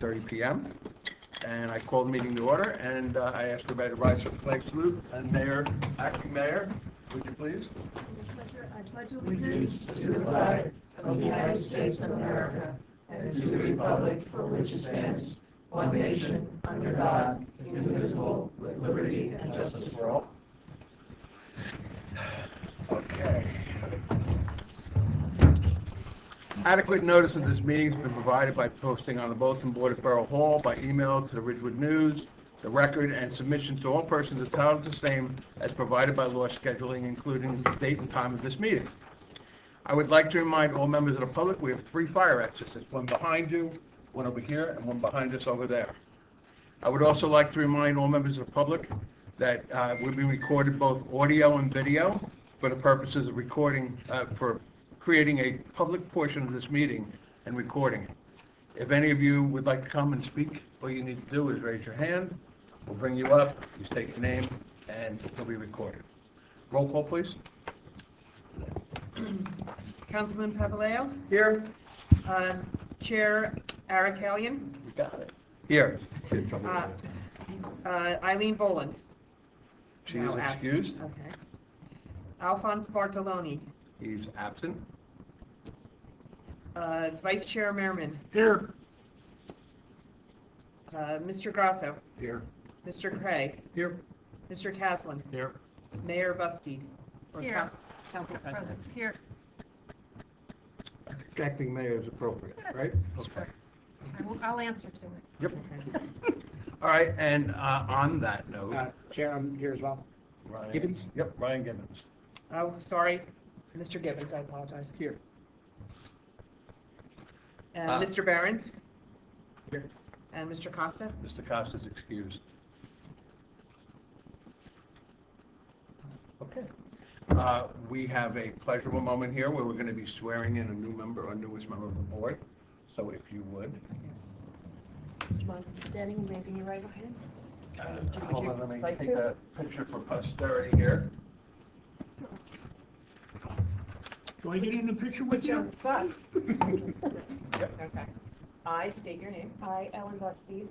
5:30 p.m. And I call the meeting to order, and I ask everybody to rise for the flag salute. And Mayor, Acting Mayor, would you please? I pledge allegiance to the flag of the United States of America and to the republic for which it stands, one nation, under God, indivisible, with liberty and justice for all. Okay. Adequate notice of this meeting has been provided by posting on the bulletin board at Borough Hall, by email to the Ridgewood News, the Record, and submission to all persons entitled to the same as provided by law scheduling, including the date and time of this meeting. I would like to remind all members of the public we have 3 fire exits. There's one behind you, one over here, and one behind us over there. I would also like to remind all members of the public that we'll be recorded both audio and video for the purposes of recording, for creating a public portion of this meeting and recording it. If any of you would like to come and speak, all you need to do is raise your hand. We'll bring you up, you state your name, and it'll be recorded. Roll call, please. Councilman Papaleo? Here. Chair Arakalian? You got it. Here. Eileen Boland? She is No, excused. Okay. Alphonse Bartoloni? He's absent. Vice Chair Merriman? Here. Mr. Grasso? Here. Mr. Craig? Here. Mr. Taslin? Here. Mayor Busteed? Here. Council President? Here. Acting mayor is appropriate, right? Okay. I'll answer to it. Yep. All right, and on that note, Chair, I'm here as well. Ryan Gibbons? Yep, Ryan Gibbons. Oh, sorry. Mr. Gibbons, I apologize. Here. And Uh, Mr. Behrens? Here. And Mr. Costa? Mr. Costa's excused. Okay. We have a pleasurable moment here where we're going to be swearing in a new member, or newest member of the board. So if you would. Do you mind standing and raising your right hand? Hold on, let me take a picture for posterity here. Do I get in the picture with you? Son. Yep. Okay. I state your name. I, Ellen Busteed,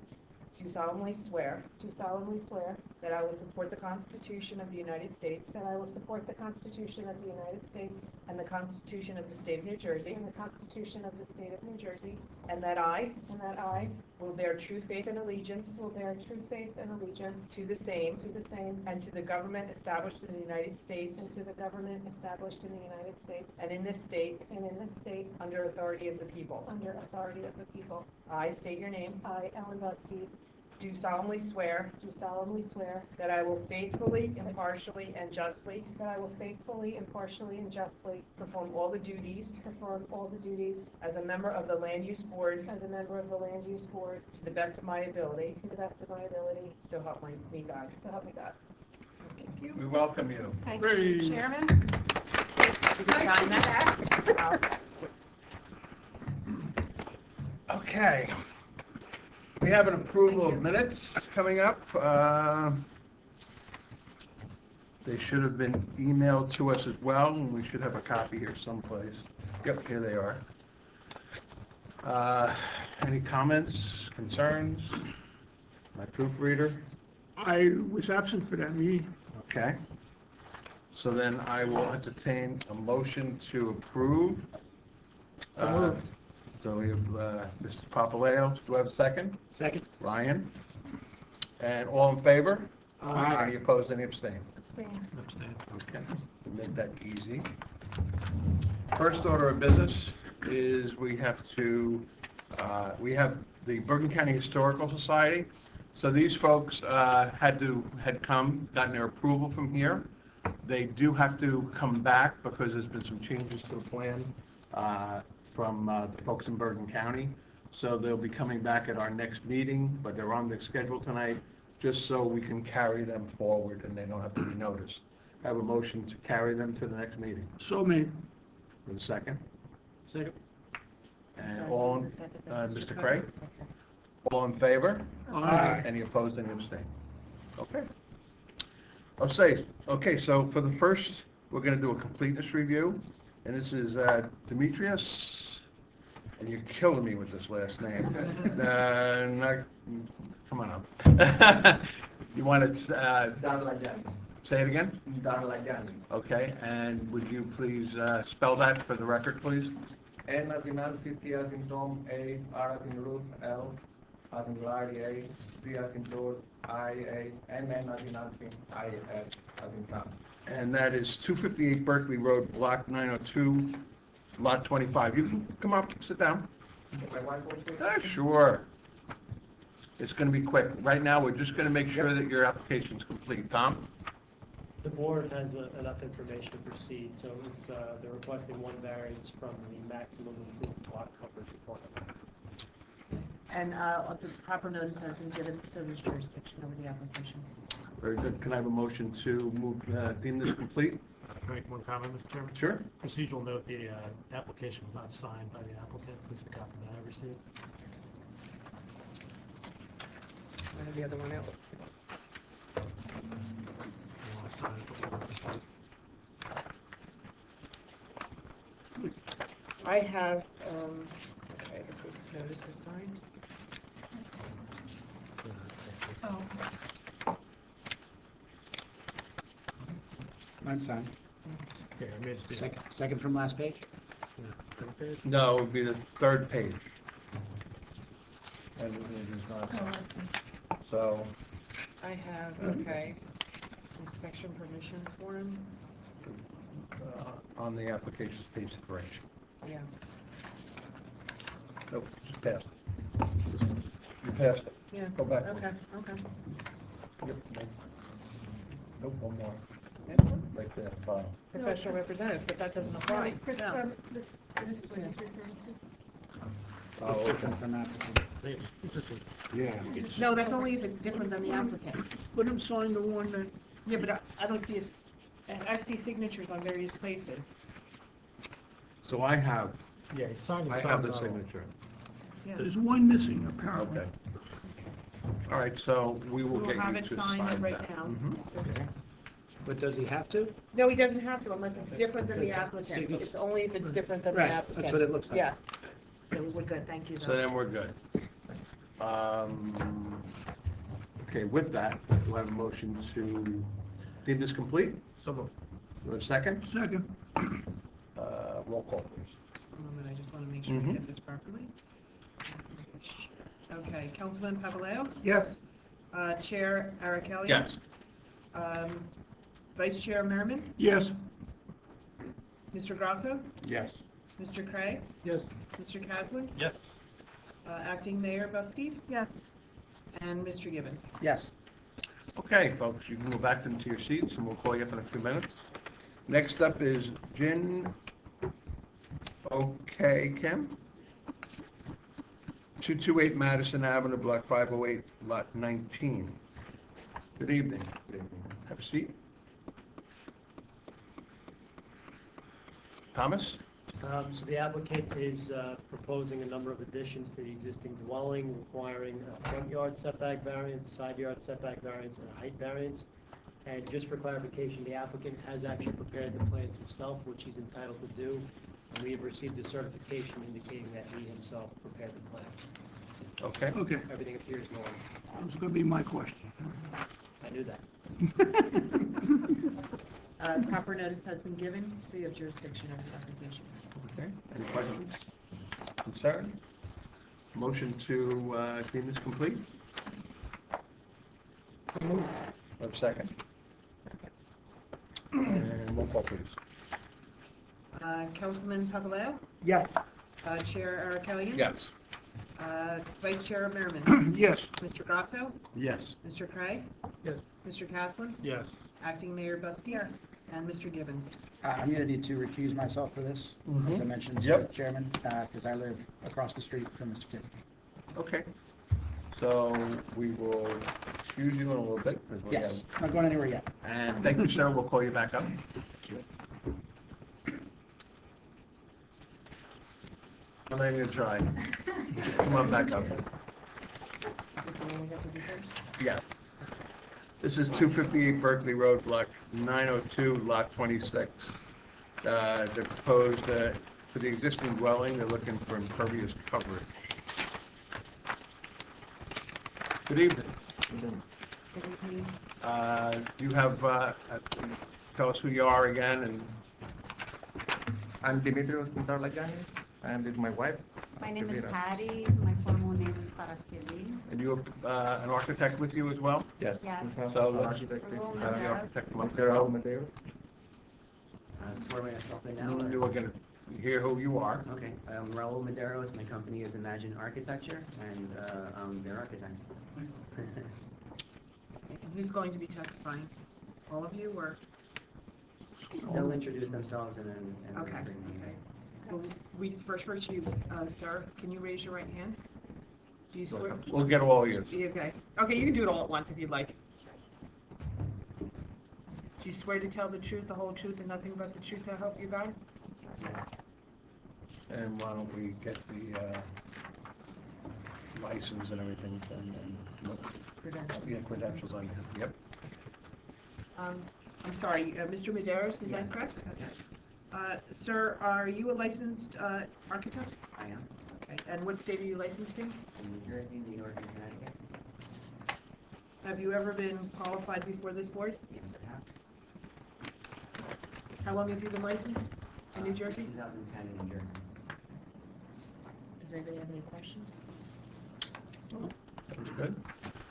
Do solemnly swear do solemnly swear that I will support the Constitution of the United States that I will support the Constitution of the United States and the Constitution of the State of New Jersey, and the Constitution of the State of New Jersey, and that I and that I will bear true faith and allegiance will bear true faith and allegiance to the same to the same and to the government established in the United States and to the government established in the United States and in this state and in this state under authority of the people. under authority of the people. I state your name. I, Ellen Busteed, Do solemnly swear do solemnly swear that I will faithfully, impartially, and justly that I will faithfully, impartially, and justly perform all the duties perform all the duties as a member of the Land Use Board as a member of the Land Use Board to the best of my ability, to the best of my ability, so help me God. so help me God. Thank you. We welcome you. Thank Praise. you, Chairman. You can sign that. Okay. We have an approval of minutes coming up. They should have been emailed to us as well, and we should have a copy here someplace. Yep, here they are. Any comments, concerns? My proofreader? I was absent for that meeting. Okay. So then I will entertain a motion to approve. So we have Mr. Papaleo. Do I have a second? Second. Ryan? And all in favor? Aye. Any opposed, any abstain? Abstain. Okay, make that easy. First order of business is we have the Bergen County Historical Society. So these folks had gotten their approval from here. They do have to come back because there's been some changes to the plan from the folks in Bergen County. So they'll be coming back at our next meeting, but they're on the schedule tonight just so we can carry them forward and they don't have to be noticed. I have a motion to carry them to the next meeting. So made. For the second. Second. And all, Mr. Craig? All in favor? Aye. Any opposed, any abstain? Okay. Okay, so for the first, we're going to do a completeness review. And this is Demetrius And you're killing me with this last name. Come on up. You want to say it again? Okay, and would you please spell that for the record, please? N as in Nancy, T as in Tom, A, R as in Ruth, L as in Larry, A, C as in George, I, A, N as in Nancy, I, S as in Sam. And that is 258 Berkeley Road, Block 902, Lot 25. You can come up, sit down. My wife also? Sure. It's going to be quick. Right now, we're just going to make sure that your application's complete. Tom? The board has enough information to proceed, so it's, they're requesting one variance from the maximum approved lot coverage requirement. And the proper notice has been given, so there's jurisdiction over the application. Very good. Can I have a motion to move, deem this complete? Can I make one comment, Mr. Chairman? Sure. Procedural note, the application was not signed by the applicant. This is the copy that I received. I have the other one out. You want to sign it before we proceed? I have, okay, the proof of notice is signed. Mine's signed. Okay, I made it. Second from last page? Yeah, third page? No, it would be the third page. And it is not signed. So, I have, okay, inspection permission form, on the application's page 3. yeah. Nope, just passed it. You passed it. Yeah. Go back. Okay, okay. Yep. Nope, one more. This one? Right there, file. Professional representative, but that doesn't apply. No. I'll open From that. It's just Yeah. No, that's only if it's different than the applicant. Let him sign the one that, Yeah, but I don't see it, I see signatures on various places. So I have yeah, he signed and I signed have the that one. signature. Yeah. there's one missing apparently. Okay. All right, so we will We'll get have you it to signed sign right that. now. Mhm. But does he have to? No, he doesn't have to unless it's different than the applicant. It's only if it's different than the Right, applicant. that's what it looks like. Yeah. So we're good, thank you, So though. then we're good. Okay, with that, do I have a motion to deem this complete? So moved. Do I have a second? Second. Roll call, please. A moment, I just want to make sure I Mhm. get this properly. Okay, Councilman Paveleo, Yes. Chair Arakelian? Yes. Vice Chair Merriman, Yes. Mr. Grasso, Yes. Mr. Craig, Yes. Mr. Caslin, Yes. Acting Mayor Buskey? Yes. And Mr. Gibbons? Yes. Okay, folks, you can go back into your seats, and we'll call you up in a few minutes. Next up is Jin OK Kim, 228 Madison Avenue, Block 508, Lot 19. Good evening. Good evening. Have a seat. Thomas? So the applicant is proposing a number of additions to the existing dwelling, requiring a front yard setback variance, side yard setback variance, and a height variance. And just for clarification, the applicant has actually prepared the plans himself, which he's entitled to do. And we have received a certification indicating that he himself prepared the plans. Okay. Okay, Everything appears normal. that was gonna be my question. I knew that. Proper notice has been given, so you have jurisdiction over the application. Okay. Any questions? Concerns? Motion to deem this complete? Have a second? And roll call, please. Councilman Paveleo, Yes. Chair Arakelian? Yes. Vice Chair Merriman? Yes. Mr. Grasso, Yes. Mr. Craig, Yes. Mr. Caslin, Yes. Acting Mayor Buskey? And Mr. Gibbons? I'm going to need to recuse myself for this, as I mentioned, Yep. Chairman, because I live across the street from Mr. Kim. Okay. So we will excuse you in a little bit. 'Cause we Yes, not going anywhere yet. have- And thank you, sir. We'll call you back up. I'm not even gonna try. Just come on back up. Is this the one we have to do first? Yeah. This is 258 Berkeley Road, Block 902, Lot 26. The proposed For the existing dwelling, they're looking for impervious coverage. Good evening. You have, tell us who you are again, and I'm Dimitrios Mitarlagiannis, and this is my wife. My name is Elvira. Patty. My formal name is Paraskevili. and you have an architect with you as well? Yes. Yes. we have So an let's architect, Raul Have the Medeiros. architect come up Mr. here. Raul Medeiros. Swear myself in now. You are going to hear who you are. Okay, I'm Raul Medeiros. My company is Imagine Architecture, and I'm their architect. Who's going to be testifying? All of you, or? They'll introduce themselves and then. Okay, okay. Well, we, first you, sir, can you raise your right hand? Do you swear? We'll get all yours. Okay. Okay, you can do it all at once if you'd like. Do you swear to tell the truth, the whole truth, and nothing but the truth, so help you God? And why don't we get the license and everything, and credentials on you. Yep. I'm sorry, Mr. Medeiros, is that correct? Sir, are you a licensed architect? I am. Okay. And what state are you licensed in? In New Jersey, New York, and Connecticut. Have you ever been qualified before this board? Yes, I have. How long have you been licensed in New Jersey? 2010 in New Jersey. Does anybody have any questions? That's good.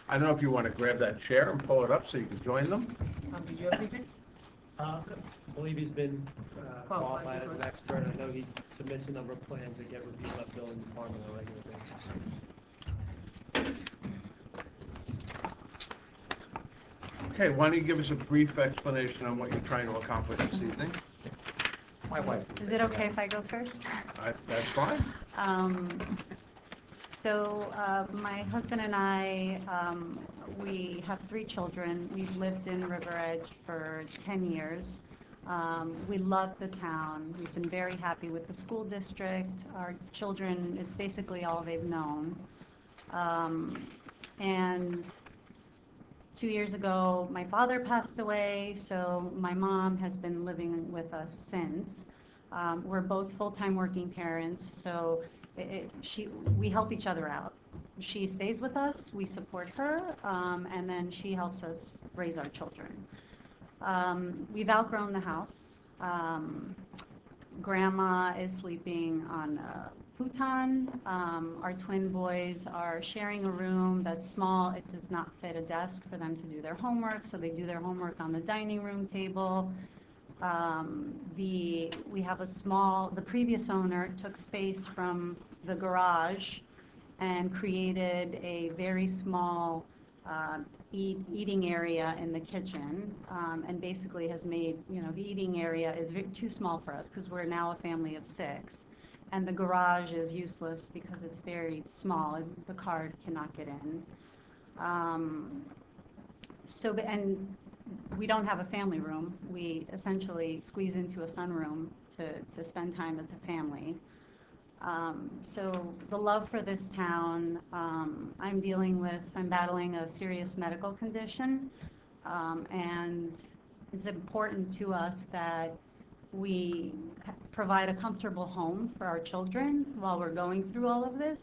I don't know if you want to grab that chair and pull it up so you can join them. Did you have anything? I believe he's been Qualified qualified as before. an expert. I know he submits a number of plans that get reviewed by building department on a regular basis. Okay, why don't you give us a brief explanation on what you're trying to accomplish this evening? My wife. Is it okay if I go first? That's fine. My husband and I, we have 3 children. We've lived in River Edge for 10 years. We love the town. We've been very happy with the school district. Our children, it's basically all they've known. And 2 years ago, my father passed away, so my mom has been living with us since. We're both full-time working parents, so we help each other out. She stays with us, we support her, and then she helps us raise our children. We've outgrown the house. Grandma is sleeping on a futon. Our twin boys are sharing a room that's small. It does not fit a desk for them to do their homework, so they do their homework on the dining room table. We have the previous owner took space from the garage and created a very small eating area in the kitchen, and basically has made, the eating area is too small for us because we're now a family of 6. And the garage is useless because it's very small and the car cannot get in. And we don't have a family room. We essentially squeeze into a sunroom to spend time as a family. So the love for this town, I'm battling a serious medical condition, and it's important to us that we provide a comfortable home for our children while we're going through all of this.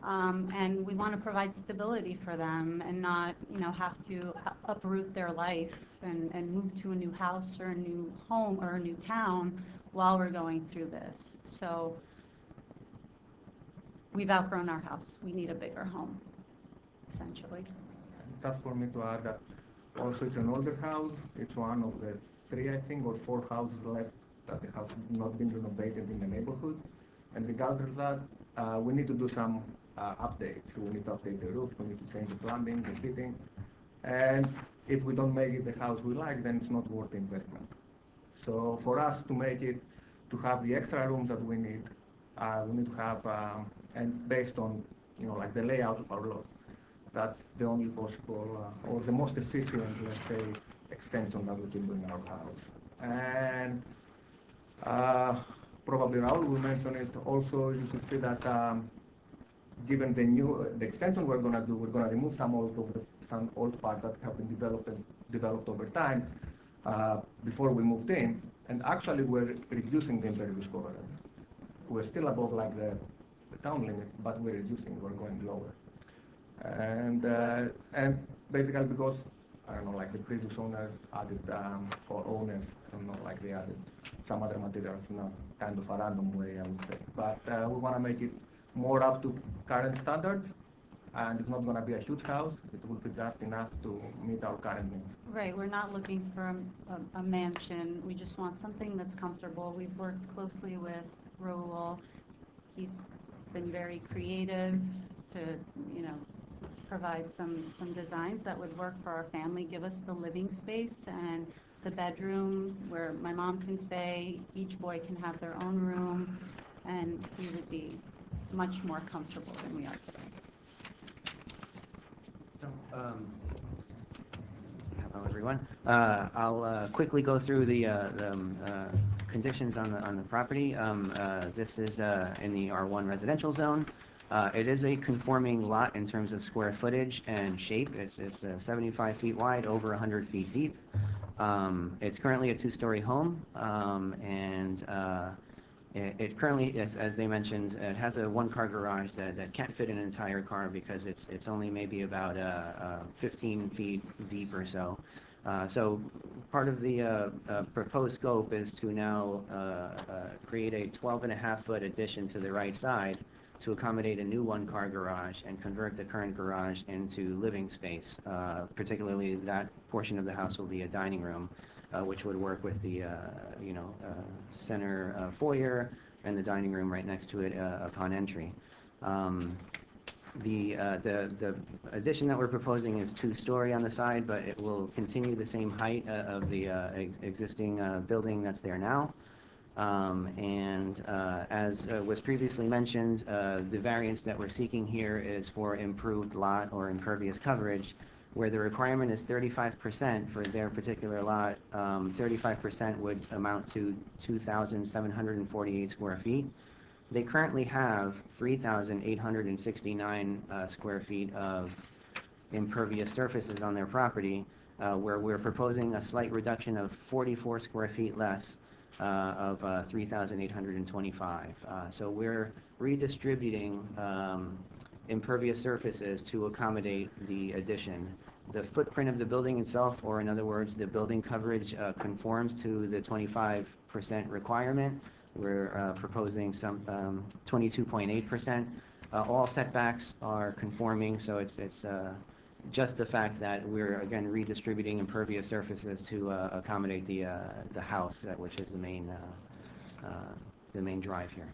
And we want to provide stability for them and not, have to uproot their life and move to a new house or a new home or a new town while we're going through this. So we've outgrown our house. We need a bigger home, essentially. Just for me to add that also it's an older house. It's one of the 3, I think, or 4 houses left that have not been renovated in the neighborhood. And regardless of that, we need to do some updates. We need to update the roof, we need to change the plumbing, the heating. And if we don't make it the house we like, then it's not worth the investment. So for us to make it, to have the extra room that we need to have, and based on, the layout of our lot, that's the only possible, or the most efficient, let's say, extension that we can do in our house. And probably Raul will mention it also. You should see that given the extension we're going to do, we're going to remove some old parts that have been developed over time before we moved in, and actually we're reducing the impervious coverage. we're still above like the town limit, but we're reducing, we're going lower. And basically because, I don't know, like the previous owners added, or owners, I don't know, like they added some other materials in a kind of a random way, I would say. But we want to make it more up to current standards, and it's not going to be a huge house. It will be just enough to meet our current needs. Right, we're not looking for a mansion, we just want something that's comfortable. We've worked closely with Raul. He's been very creative to, you know, provide some designs that would work for our family, give us the living space and the bedroom where my mom can stay, each boy can have their own room, and we would be much more comfortable than we are today. So, hello everyone. I'll quickly go through the conditions on the property. This is in the R1 residential zone. It is a conforming lot in terms of square footage and shape. It's 75 feet wide, over 100 feet deep. It's currently a two-story home, and it currently, as they mentioned, it has a one-car garage that can't fit an entire car because it's only maybe about 15 feet deep or so. So part of the proposed scope is to now create a 12.5-foot addition to the right side to accommodate a new one-car garage and convert the current garage into living space. Particularly, that portion of the house will be a dining room, which would work with the center foyer and the dining room right next to it upon entry. The addition that we're proposing is two-story on the side, but it will continue the same height of the existing building that's there now. As was previously mentioned, the variance that we're seeking here is for improved lot or impervious coverage, where the requirement is 35% for their particular lot. 35% would amount to 2,748 square feet. They currently have 3,869 square feet of impervious surfaces on their property, where we're proposing a slight reduction of 44 square feet less, of 3,825. So we're redistributing impervious surfaces to accommodate the addition. The footprint of the building itself, or in other words, the building coverage, conforms to the 25% requirement. We're proposing some 22.8%. All setbacks are conforming, so it's just the fact that we're again redistributing impervious surfaces to accommodate the house, which is the main drive here.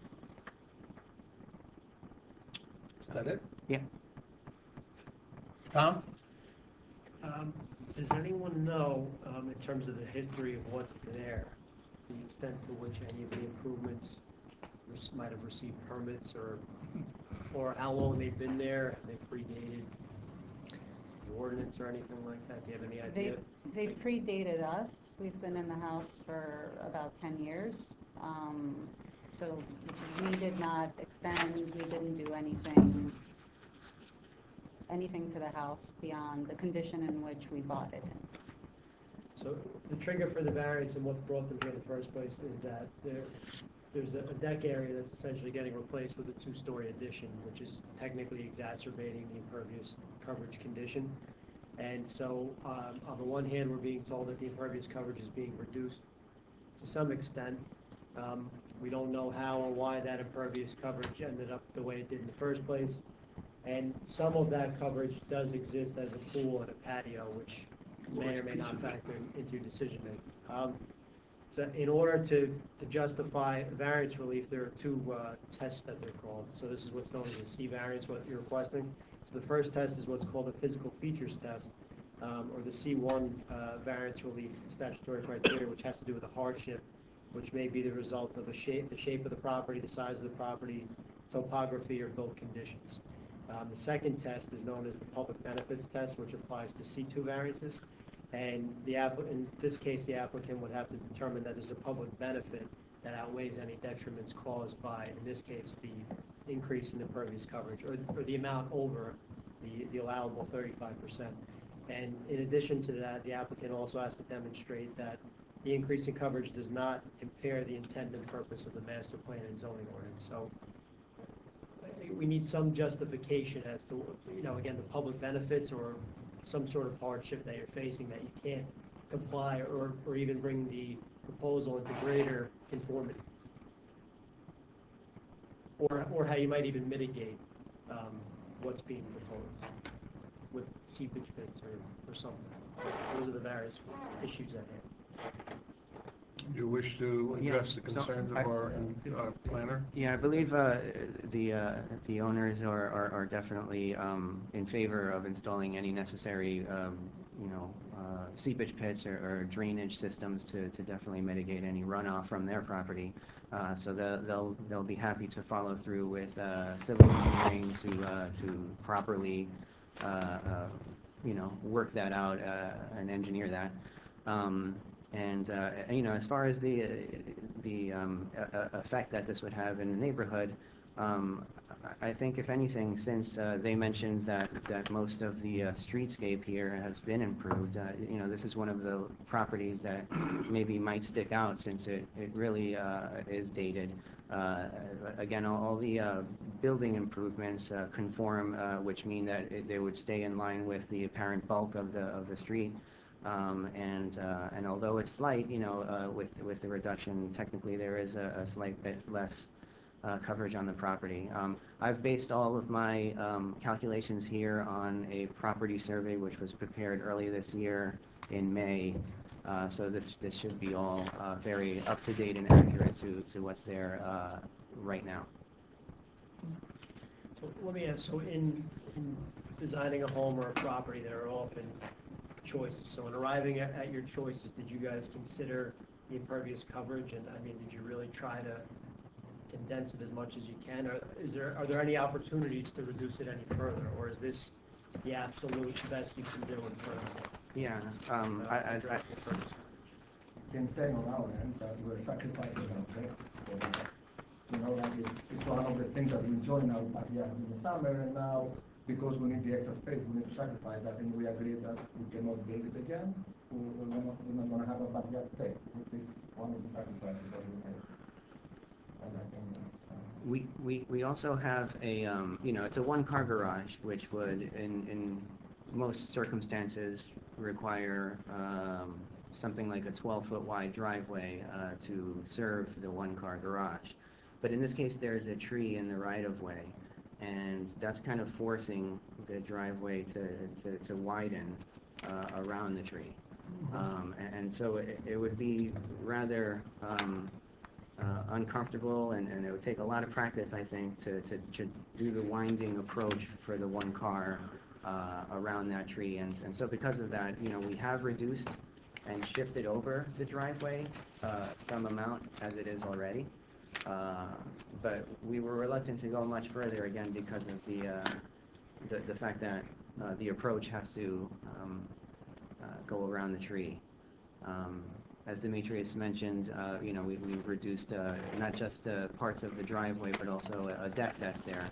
Is that it? Yeah. Tom? Does anyone know, in terms of the history of what's there, the extent to which any of the improvements might have received permits, or how long they've been there? Have they predated the ordinance or anything like that? Do you have any idea? They predated us. We've been in the house for about 10 years. So we did not extend, we didn't do anything to the house beyond the condition in which we bought it in. So the trigger for the variance and what brought them here in the first place is that there's a deck area that's essentially getting replaced with a two-story addition, which is technically exacerbating the impervious coverage condition. And so on the one hand, we're being told that the impervious coverage is being reduced to some extent. We don't know how or why that impervious coverage ended up the way it did in the first place. And some of that coverage does exist as a pool and a patio, which may or may not factor into your decision making. So in order to justify variance relief, there are two tests that they're called. So this is what's known as a C variance, what you're requesting. So the first test is what's called a physical features test, or the C1 variance relief statutory criteria, which has to do with a hardship, which may be the result of the shape of the property, the size of the property, topography, or built conditions. The second test is known as the public benefits test, which applies to C2 variances. And in this case, the applicant would have to determine that there's a public benefit that outweighs any detriments caused by, in this case, the increase in impervious coverage, or the amount over the allowable 35%. And in addition to that, the applicant also has to demonstrate that the increase in coverage does not impair the intent and purpose of the master plan and zoning ordinance. So we need some justification as to, again, the public benefits or some sort of hardship that you're facing that you can't comply or even bring the proposal into greater conformity. Or how you might even mitigate what's being proposed with seepage pits or something. Those are the various issues at hand. Do you wish to address the concerns of our planner? Yeah, I believe the owners are definitely in favor of installing any necessary, seepage pits or drainage systems to definitely mitigate any runoff from their property. So they'll be happy to follow through with civil engineering to properly, work that out and engineer that. As far as the effect that this would have in the neighborhood, I think if anything, since they mentioned that most of the streetscape here has been improved, this is one of the properties that maybe might stick out since it really is dated. Again, all the building improvements conform, which mean that they would stay in line with the apparent bulk of the street. And although it's slight, with the reduction, technically there is a slight bit less coverage on the property. I've based all of my calculations here on a property survey which was prepared early this year in May. So this should be all very up to date and accurate to what's there right now. So let me ask, so in designing a home or a property, there are often choices. So in arriving at your choices, did you guys consider the impervious coverage? And I mean, did you really try to condense it as much as you can? Or are there any opportunities to reduce it any further? Or is this the absolute best you can do in terms of Yeah, addressing the purpose? Can say on our end that we're sacrificing our day. Like it's one of the things that we enjoy now backyard in the summer, and now because we need the extra space, we need to sacrifice that, and we agree that we cannot build it again. We're not going to have a backyard space. This is one of the sacrifices that we make. And I think we also have a it's a one-car garage, which would in most circumstances require something like a 12-foot wide driveway to serve the one-car garage. But in this case, there's a tree in the right-of-way, and that's kind of forcing the driveway to widen around the tree. And so it would be rather uncomfortable, and it would take a lot of practice, I think, to do the winding approach for the one car around that tree. And so because of that, we have reduced and shifted over the driveway some amount as it is already. But we were reluctant to go much further, again, because of the fact that the approach has to go around the tree. As Demetrius mentioned, we've reduced not just parts of the driveway, but also a deck that's there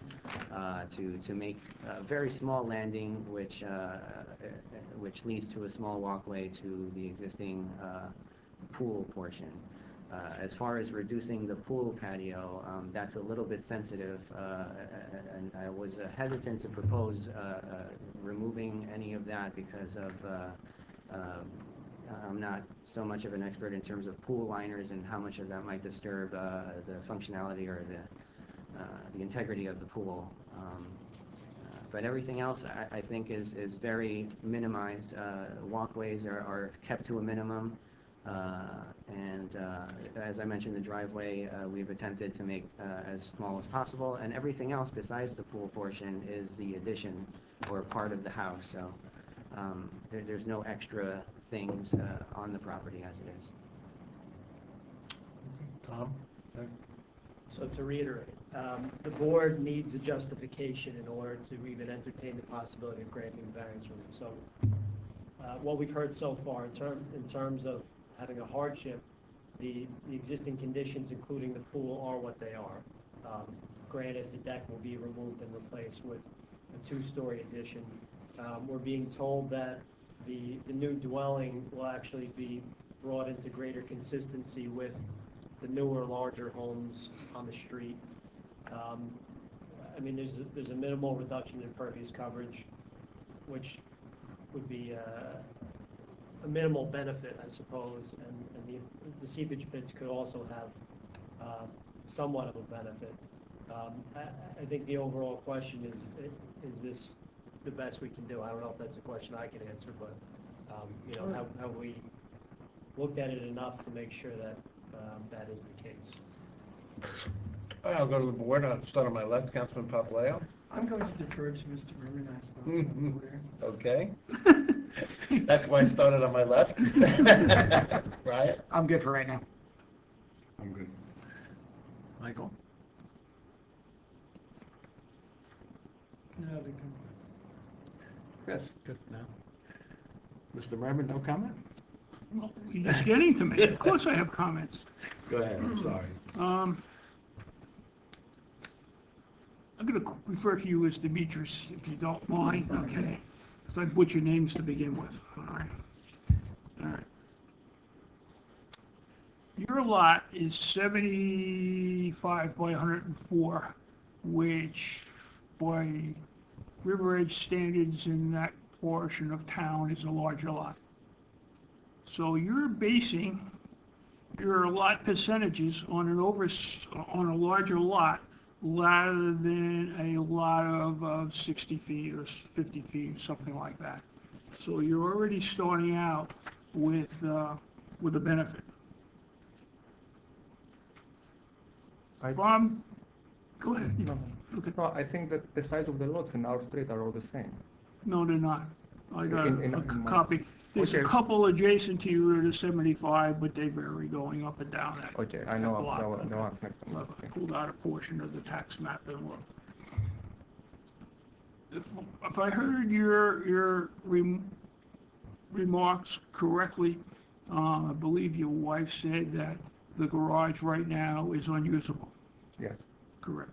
to make a very small landing, which leads to a small walkway to the existing pool portion. As far as reducing the pool patio, that's a little bit sensitive, and I was hesitant to propose removing any of that because of I'm not so much of an expert in terms of pool liners and how much of that might disturb the functionality or the integrity of the pool. But everything else, I think, is very minimized. Walkways are kept to a minimum. And as I mentioned, the driveway we've attempted to make as small as possible, and everything else besides the pool portion is the addition or part of the house. So there's no extra things on the property as it is. Tom? So to reiterate, the board needs a justification in order to even entertain the possibility of granting variance relief. So what we've heard so far in terms of having a hardship, the existing conditions, including the pool, are what they are. Granted, the deck will be removed and replaced with a two-story addition. We're being told that the new dwelling will actually be brought into greater consistency with the newer, larger homes on the street. I mean, there's a minimal reduction in impervious coverage, which would be a minimal benefit, I suppose, and the seepage pits could also have somewhat of a benefit. I think the overall question is this the best we can do? I don't know if that's a question I can answer, but, you know, have we looked at it enough to make sure that that is the case? I'll go to the board. I'll start on my left, Councilman Papaleo. I'm going to defer to Mr. Berman, I suppose. Okay. That's why I started on my left. Right? I'm good for right now. I'm good. Michael? No, they can. Chris? Good now. Mr. Merman, no comment? Well, you're just getting to me. Of course I have comments. Go ahead, I'm sorry. I'm going to refer to you as Demetrius, if you don't mind, okay? Because I butchered names to begin with, all right? All right. Your lot is 75 by 104, which by River Edge standards in that portion of town is a larger lot. So you're basing your lot percentages on a larger lot rather than a lot of 60 feet or 50 feet, something like that. So you're already starting out with a benefit. Go ahead. No, Okay. no, I think that the size of the lots in our street are all the same. No, they're not. I got In a my- copy. There's Okay. a couple adjacent to you that are 75, but they vary going up and down that. Okay, I that know, block. no, next I one. pulled out a portion of the tax map and looked. If I heard your remarks correctly, I believe your wife said that the garage right now is unusable. Yes, Correct.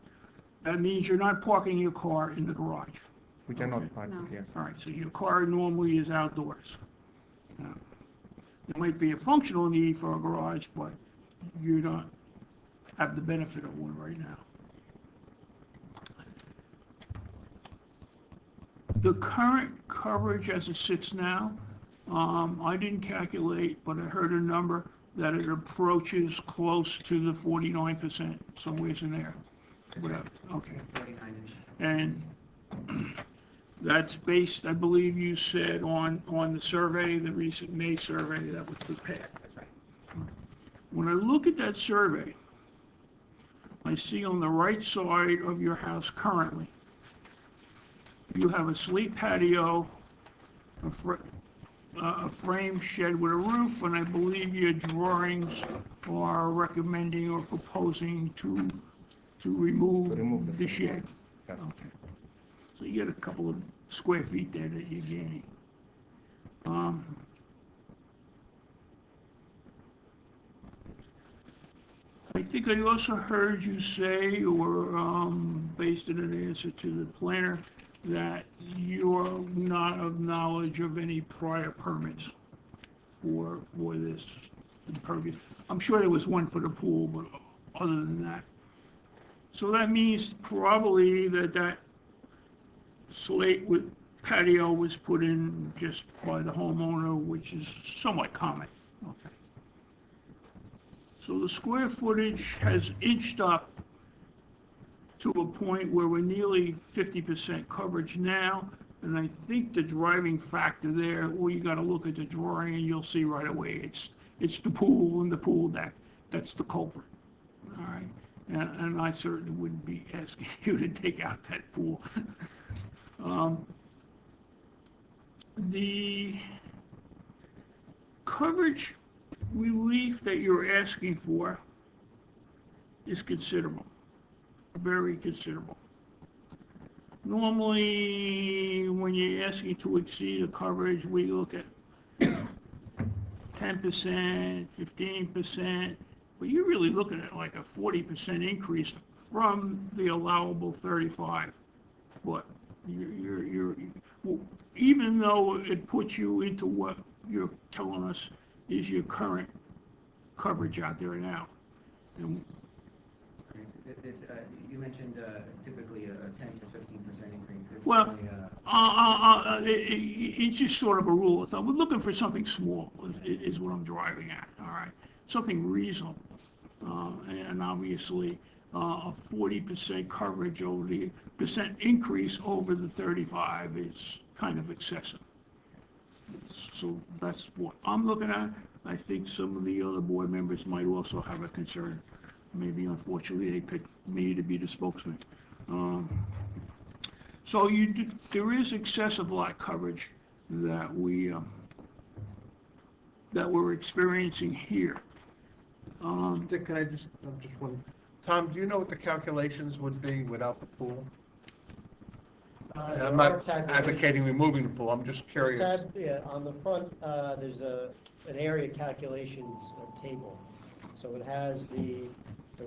That means you're not parking your car in the garage. we cannot Okay. park No. it, yes. All right, so your car normally is outdoors. There might be a functional need for a garage, but you don't have the benefit of one right now. The current coverage as it sits now, I didn't calculate, but I heard a number that it approaches close to the 49%, somewhere's in there. Whatever, okay. 49-ish. And that's based, I believe you said, on the survey, the recent May survey that was prepared. That's right. When I look at that survey, I see on the right side of your house currently, you have a slate patio, a frame shed with a roof, and I believe your drawings are recommending or proposing to remove the shed. Yes. Okay. So you get a couple of square feet there that you're gaining. I think I also heard you say, or based on an answer to the planner, that you're not of knowledge of any prior permits for this impervious. I'm sure there was one for the pool, but other than that. So that means probably that slate with patio was put in just by the homeowner, which is somewhat common. Okay. So the square footage has inched up to a point where we're nearly 50% coverage now, and I think the driving factor there, well, you got to look at the drawing and you'll see right away it's the pool and the pool deck. That's the culprit. All right. And I certainly wouldn't be asking you to take out that pool. The coverage relief that you're asking for is considerable, very considerable. Normally, when you're asking to exceed the coverage, we look at 10%, 15%, but you're really looking at like a 40% increase from the allowable 35. But you're well, even though it puts you into what you're telling us is your current coverage out there now? And You mentioned typically a 10 to 15% increase. Well, it's just sort of a rule of thumb. We're looking for something small, is what I'm driving at, all right? Something reasonable. And obviously, a 40% coverage over the percent increase over the 35 is kind of excessive. So that's what I'm looking at. I think some of the other board members might also have a concern. Maybe unfortunately they picked me to be the spokesman. So there is excessive lot coverage that we're experiencing here. Dick, I'm just wondering, Tom, do you know what the calculations would be without the pool? I'm not advocating removing the pool, I'm just curious. Yeah, on the front, there's an area calculations table. So it has the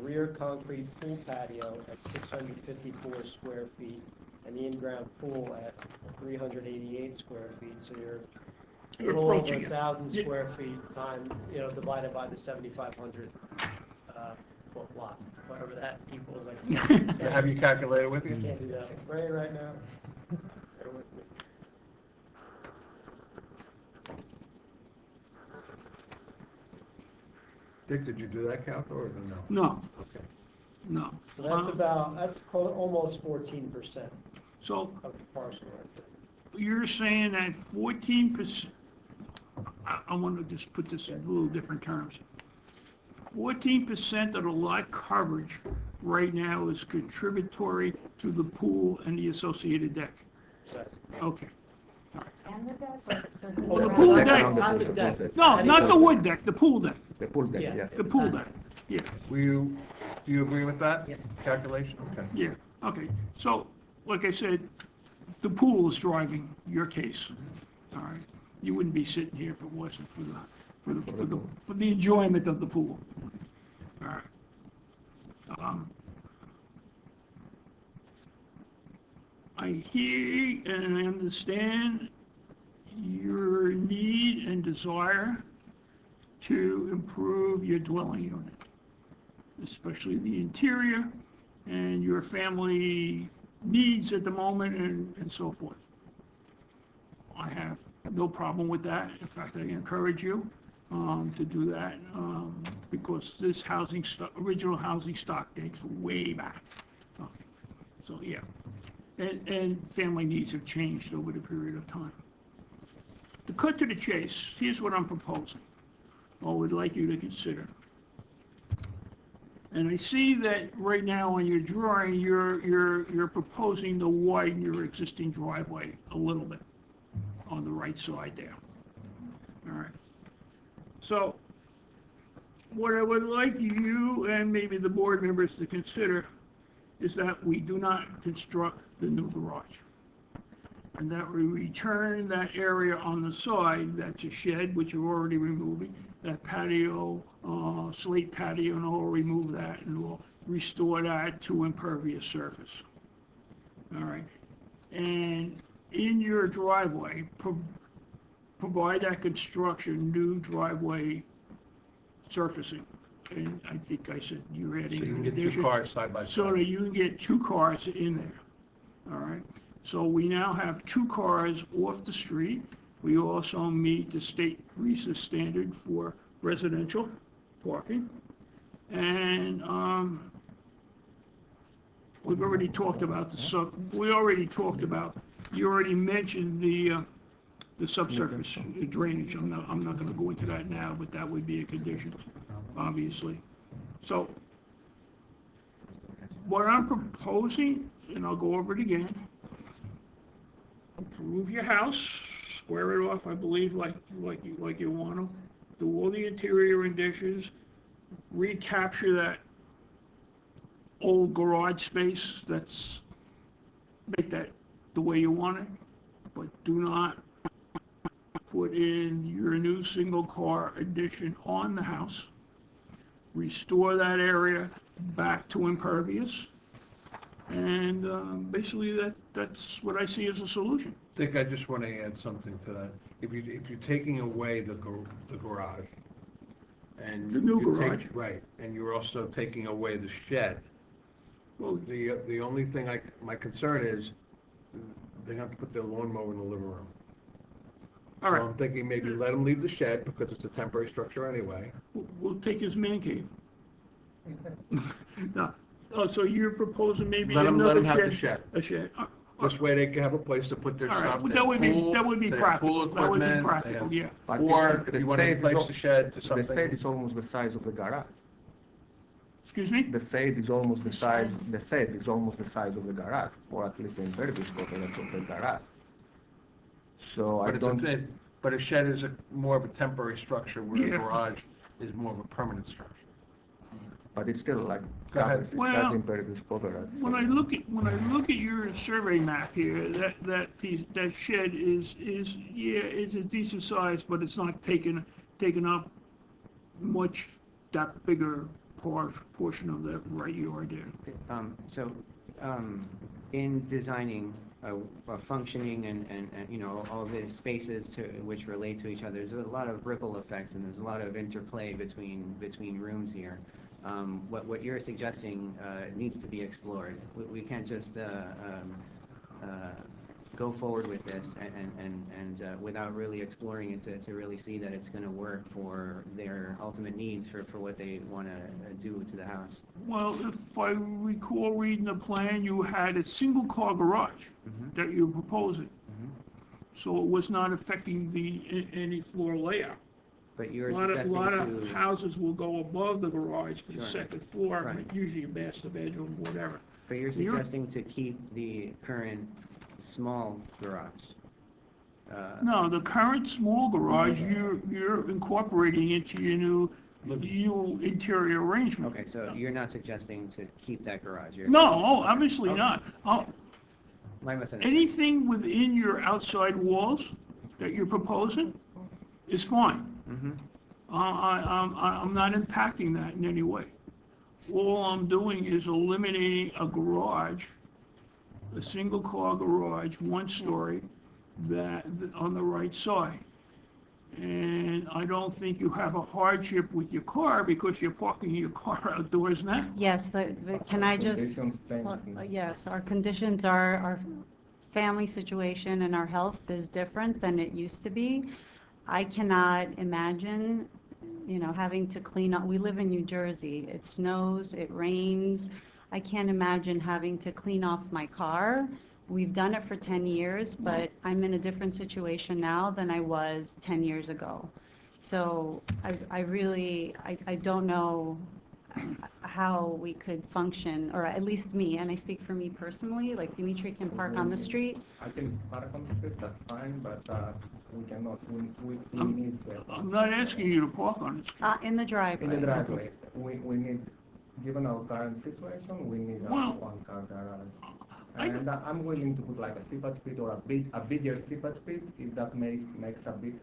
rear concrete pool patio at 654 square feet and the in-ground pool at 388 square feet. So you're a little over 1,000 square feet times, divided by the 7,500 foot lot, whatever that equals. Have you calculated with you? I can't do that right now. Bear with me. Dick, did you do that calc or no? No. Okay. No. So that's almost 14% So of the parcel right there. you're saying that 14%, I want to just put this in a little different terms. 14% of the lot coverage right now is contributory to the pool and the associated deck. Okay. And the deck? Well, the pool deck. Not the deck. No, not the wood deck, the pool deck. The pool deck, Yeah. yeah. The pool deck, yeah. Do you agree with that? Yes. Calculation? Okay. Yeah, okay. So, like I said, the pool is driving your case, all right? You wouldn't be sitting here if it wasn't for the enjoyment of the pool, all right? I hear and I understand your need and desire to improve your dwelling unit, especially the interior and your family needs at the moment and so forth. I have no problem with that. In fact, I encourage you to do that because this original housing stock dates way back. Okay. So, yeah. And family needs have changed over the period of time. To cut to the chase, here's what I'm proposing, or would like you to consider. And I see that right now on your drawing, you're proposing to widen your existing driveway a little bit on the right side there. All right. So, what I would like you and maybe the board members to consider is that we do not construct the new garage, and that we return that area on the side, that's a shed, which you're already removing, that patio, slate patio, and we'll remove that, and we'll restore that to impervious surface. All right. And in your driveway, provide that construction, new driveway surfacing. And I think I said you're adding. So you can get two cars side by side. So that you can get two cars in there, all right? So we now have two cars off the street. We also meet the state RISA standard for residential parking. And we've already talked about you already mentioned the subsurface drainage. I'm not going to go into that now, but that would be a condition, obviously. So what I'm proposing, and I'll go over it again, improve your house, square it off, I believe, like you want to, do all the interior additions, recapture that old garage space, make that the way you want it, but do not put in your new single-car addition on the house. Restore that area back to impervious. And basically, that's what I see as a solution. Dick, I just want to add something to that. If you're taking away the garage, and The new you take- garage. Right, and you're also taking away the shed, Well, the only thing my concern is, they have to put their lawnmower in the living room. all So right, I'm thinking maybe let them leave the shed, because it's a temporary structure anyway. we'll take his man cave. No, oh, so you're proposing maybe Let 'em another have the shed? shed. A shed. This way they can have a place to put their All right, stuff. well, their pool, that would be their practical. Pool That would be equipment, practical, and- yeah. But Or the if you want to shed is replace al- the shed to The something. shed is almost the size of the garage. Excuse me? The shed is almost the size, the shed is almost the size of the garage, or at least the impervious coverage of the garage. So I But it's don't, but a shed is more of a temporary structure, where a Yeah. garage is more of a permanent structure. but it's still like, Go ahead. covers, it Well, has impervious coverage. When I look at your survey map here, that piece, that shed is, yeah, it's a decent size, but it's not taking up much, that bigger portion of that right yard there. So, in designing a functioning and, you know, all the spaces which relate to each other, there's a lot of ripple effects, and there's a lot of interplay between rooms here. What you're suggesting needs to be explored. We can't just go forward with this and without really exploring it to really see that it's going to work for their ultimate needs for what they want to do to the house. Well, if I recall reading the plan, you had a single-car garage that you're proposing, so it was not affecting any floor layout. But you're A lot suggesting of to... houses will go above the garage for the Sure. second floor, Right. usually a master bedroom, whatever. But you're You're- suggesting to keep the current small garage. No, the current small garage, you're incorporating into your new interior arrangement. Okay, so you're not suggesting to keep that garage? No, obviously Okay. not. My misunderstanding. Anything within your outside walls that you're proposing is fine. Mm-hmm. I'm not impacting that in any way. All I'm doing is eliminating a garage, a single-car garage, one story, that on the right side. And I don't think you have a hardship with your car because you're parking your car outdoors now. Yes, but can I just, Conditions change. well, yes, our conditions are, our family situation and our health is different than it used to be. I cannot imagine, having to clean up, we live in New Jersey, it snows, it rains. I can't imagine having to clean off my car. We've done it for 10 years, but I'm in a different situation now than I was 10 years ago. So I really don't know how we could function, or at least me, and I speak for me personally, like Dimitri can park on the street. I can park on the street, that's fine, but we cannot, we need the... I'm not asking you to park on it. In the driveway. In the driveway, we need, given our current situation, we need a Well, one-car garage. I- And I'm willing to put like a slip speed or a bigger slip speed, if that makes a big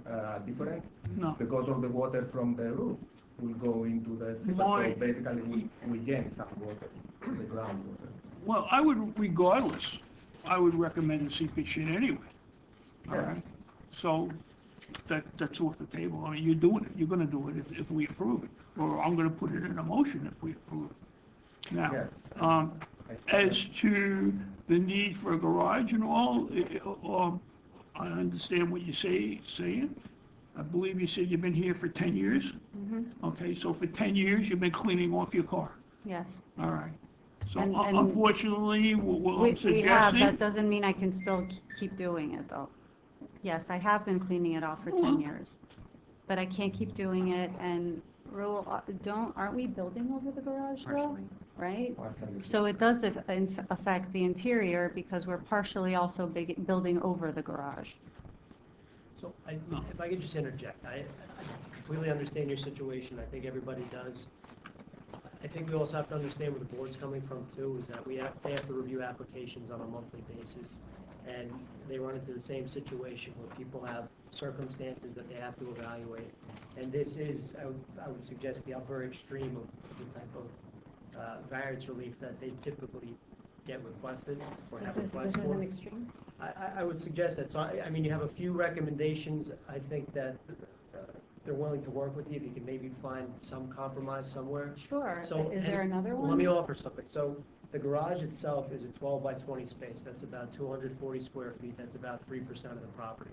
difference. No. Because of the water from the roof will go into the slip, Why? so basically we gain some water, the groundwater. Well, regardless, I would recommend the secret shed anyway. All right? So that's off the table. I mean, you're doing it. You're gonna do it if we approve it. Or I'm gonna put it in a motion if we approve it. Now, Yes. as to the need for a garage and all, I understand what you're saying. I believe you said you've been here for 10 years? Mhm. Okay, so for 10 years, you've been cleaning off your car. Yes. All right. So And- unfortunately, what I'm We have, suggesting... that doesn't mean I can still keep doing it, though. Yes, I have been cleaning it off for 10 years, but I can't keep doing it, and aren't we building over the garage, though? Partially. Right? Partially. So it does affect the interior, because we're partially also building over the garage. So if I could just interject, I completely understand your situation. I think everybody does. I think we also have to understand where the board's coming from too, is that they have to review applications on a monthly basis. And they run into the same situation where people have circumstances that they have to evaluate. And this is, I would suggest, the upper extreme of the type of variance relief that they typically get requested or have This requests is for. an extreme. I would suggest that, so I mean, you have a few recommendations, I think that they're willing to work with you, if you can maybe find some compromise somewhere. Sure. So, Is there and another one? Let me offer something. So the garage itself is a 12 by 20 space. That's about 240 square feet. That's about 3% of the property.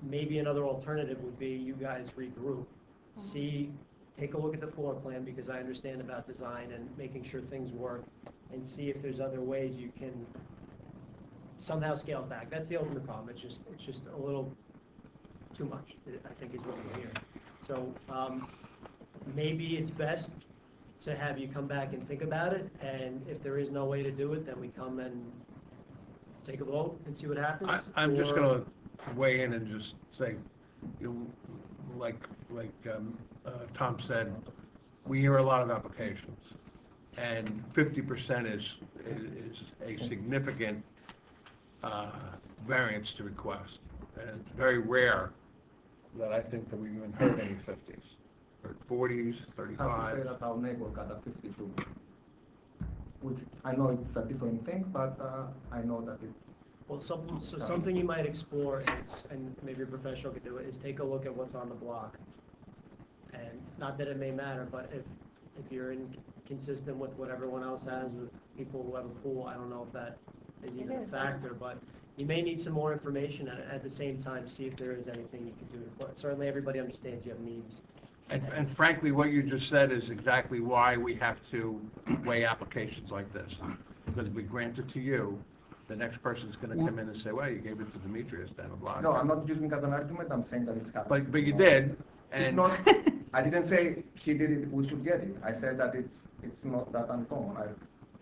Maybe another alternative would be you guys regroup, see, take a look at the floor plan, because I understand about design and making sure things work, and see if there's other ways you can somehow scale it back. That's the ultimate problem. It's just a little too much, I think is what we're hearing. So maybe it's best to have you come back and think about it, and if there is no way to do it, then we come and take a vote and see what happens. I'm just Or- going to weigh in and just say, you know, like Tom said, we hear a lot of applications, and 50% is a significant variance to request, and it's very rare that I think that we've even heard any 50s, or 40s, I have to 35. say that our neighbor got a 52, which I know it's a different thing, but I know that it's. Well, something you might explore is, and maybe a professional could do it, is take a look at what's on the block. And not that it may matter, but if you're inconsistent with what everyone else has, with people who have a pool, I don't know if that is even a factor, but you may need some more information, and at the same time, see if there is anything you can do. But certainly, everybody understands you have needs. And frankly, what you just said is exactly why we have to weigh applications like this. Because if we grant it to you, the next person's going to come in and say, well, you gave it to Demetrius down the block. No, I'm not using it as an argument, I'm saying that it's happening. But you did, It's and not, I didn't say he did it, we should get it. I said that it's not that uncommon.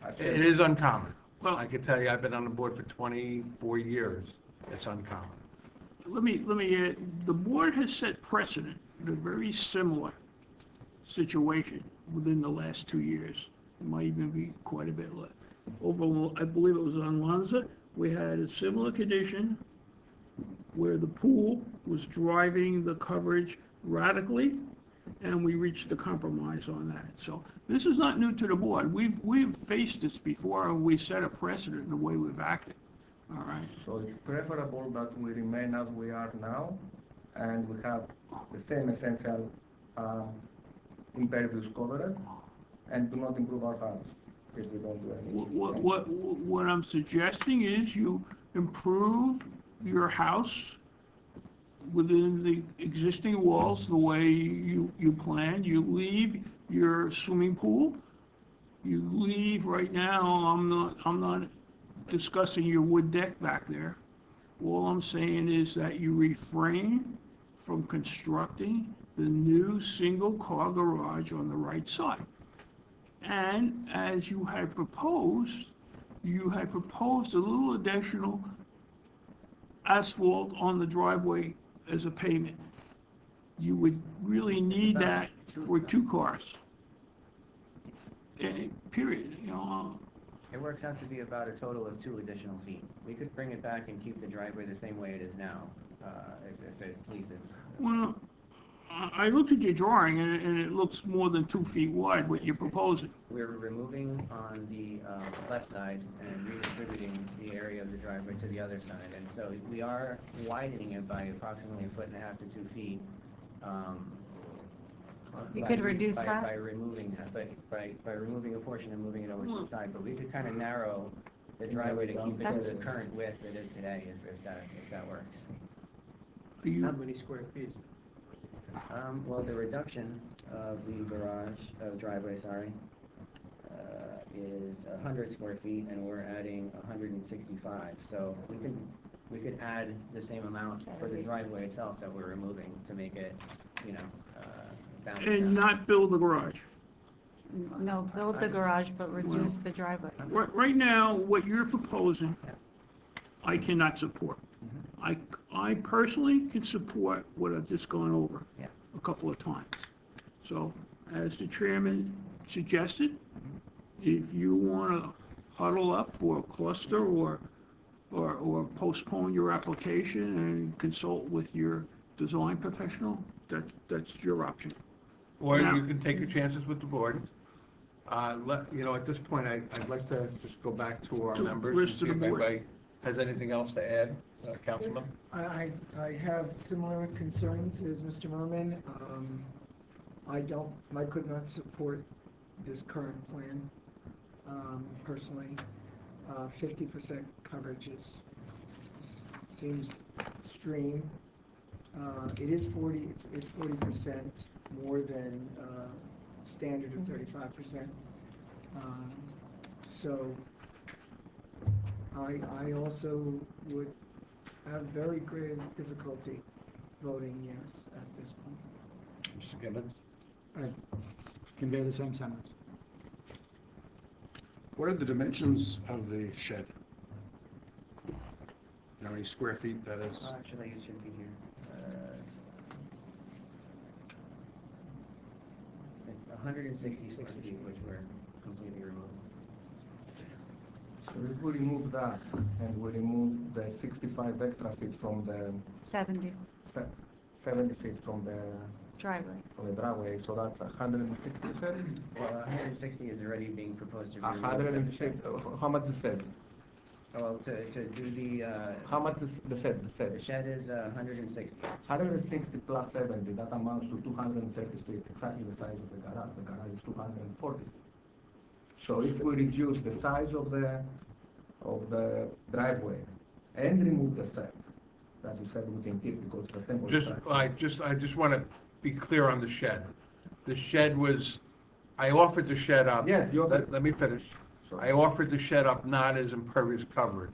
I said, it is uncommon. Well, I can tell you, I've been on the board for 24 years. It's uncommon. Let me add, the board has set precedent in a very similar situation within the last 2 years. It might even be quite a bit less. Over, I believe it was on Lanza, we had a similar condition where the pool was driving the coverage radically, and we reached a compromise on that. So this is not new to the board. We've faced this before, and we set a precedent in the way we've acted. All right. so it's preferable that we remain as we are now, and we have the same essential impervious coverage, and do not improve our house if we don't do anything. What I'm suggesting is you improve your house within the existing walls the way you planned. You leave your swimming pool. You leave right now. I'm not discussing your wood deck back there. All I'm saying is that you refrain from constructing the new single-car garage on the right side. And as you had proposed a little additional asphalt on the driveway as a pavement. You would really need that for 2 cars. Period, you know. It works out to be about a total of 2 additional feet. We could bring it back and keep the driveway the same way it is now, if it pleases. Well, I looked at your drawing, and it looks more than 2 feet wide, what you're proposing. We're removing on the left side and redistributing the area of the driveway to the other side. And so we are widening it by approximately 1.5 to 2 feet. You could reduce that? By removing that, by removing a portion and moving it over to the side. But we could kind of narrow the driveway to keep it to the current width it is today, if that works. How many square feet? Well, the reduction of the driveway, is 100 square feet, and we're adding 165. So we could add the same amount for the driveway itself that we're removing to make it, balance out. And not build the garage. No, build the garage, but reduce the driveway. Right now, what you're proposing, I cannot support. I personally can support what I've just gone over a couple of times. So, as the chairman suggested, if you want to huddle up or cluster or postpone your application and consult with your design professional, that's your option. Or Now- you can take your chances with the board You know, at this point, I'd like to just go back to our To members. rest and of see the if board. anybody has anything else to add, Councilman? I have similar concerns as Mr. Merman. I could not support this current plan, personally. 50% coverage seems extreme. It is 40% more than, standard of 35%. So, I also would have very grave difficulty voting yes at this point. Mr. Gibbons? I convey the same sentiments. What are the dimensions of the shed? You know, how many square feet that is? Actually, it should be here. It's 160 square feet, which were completely removed. So if we remove that, and we remove the 65 extra feet from the 70 70 feet from the driveway. so that's 160 feet? Well, 160 is already being proposed to be removed. 160, how much is said? Well, to do the, How much is the shed? the shed is 160. 160 plus 70, that amounts to 230 feet, exactly the size of the garage. The garage is 240. So if we reduce the size of the driveway and remove the shed, that you said we can keep because the temple. I just want to be clear on the shed. The shed was, I offered the shed up. Yes, you offered. Let me finish. I offered the shed up not as impervious coverage.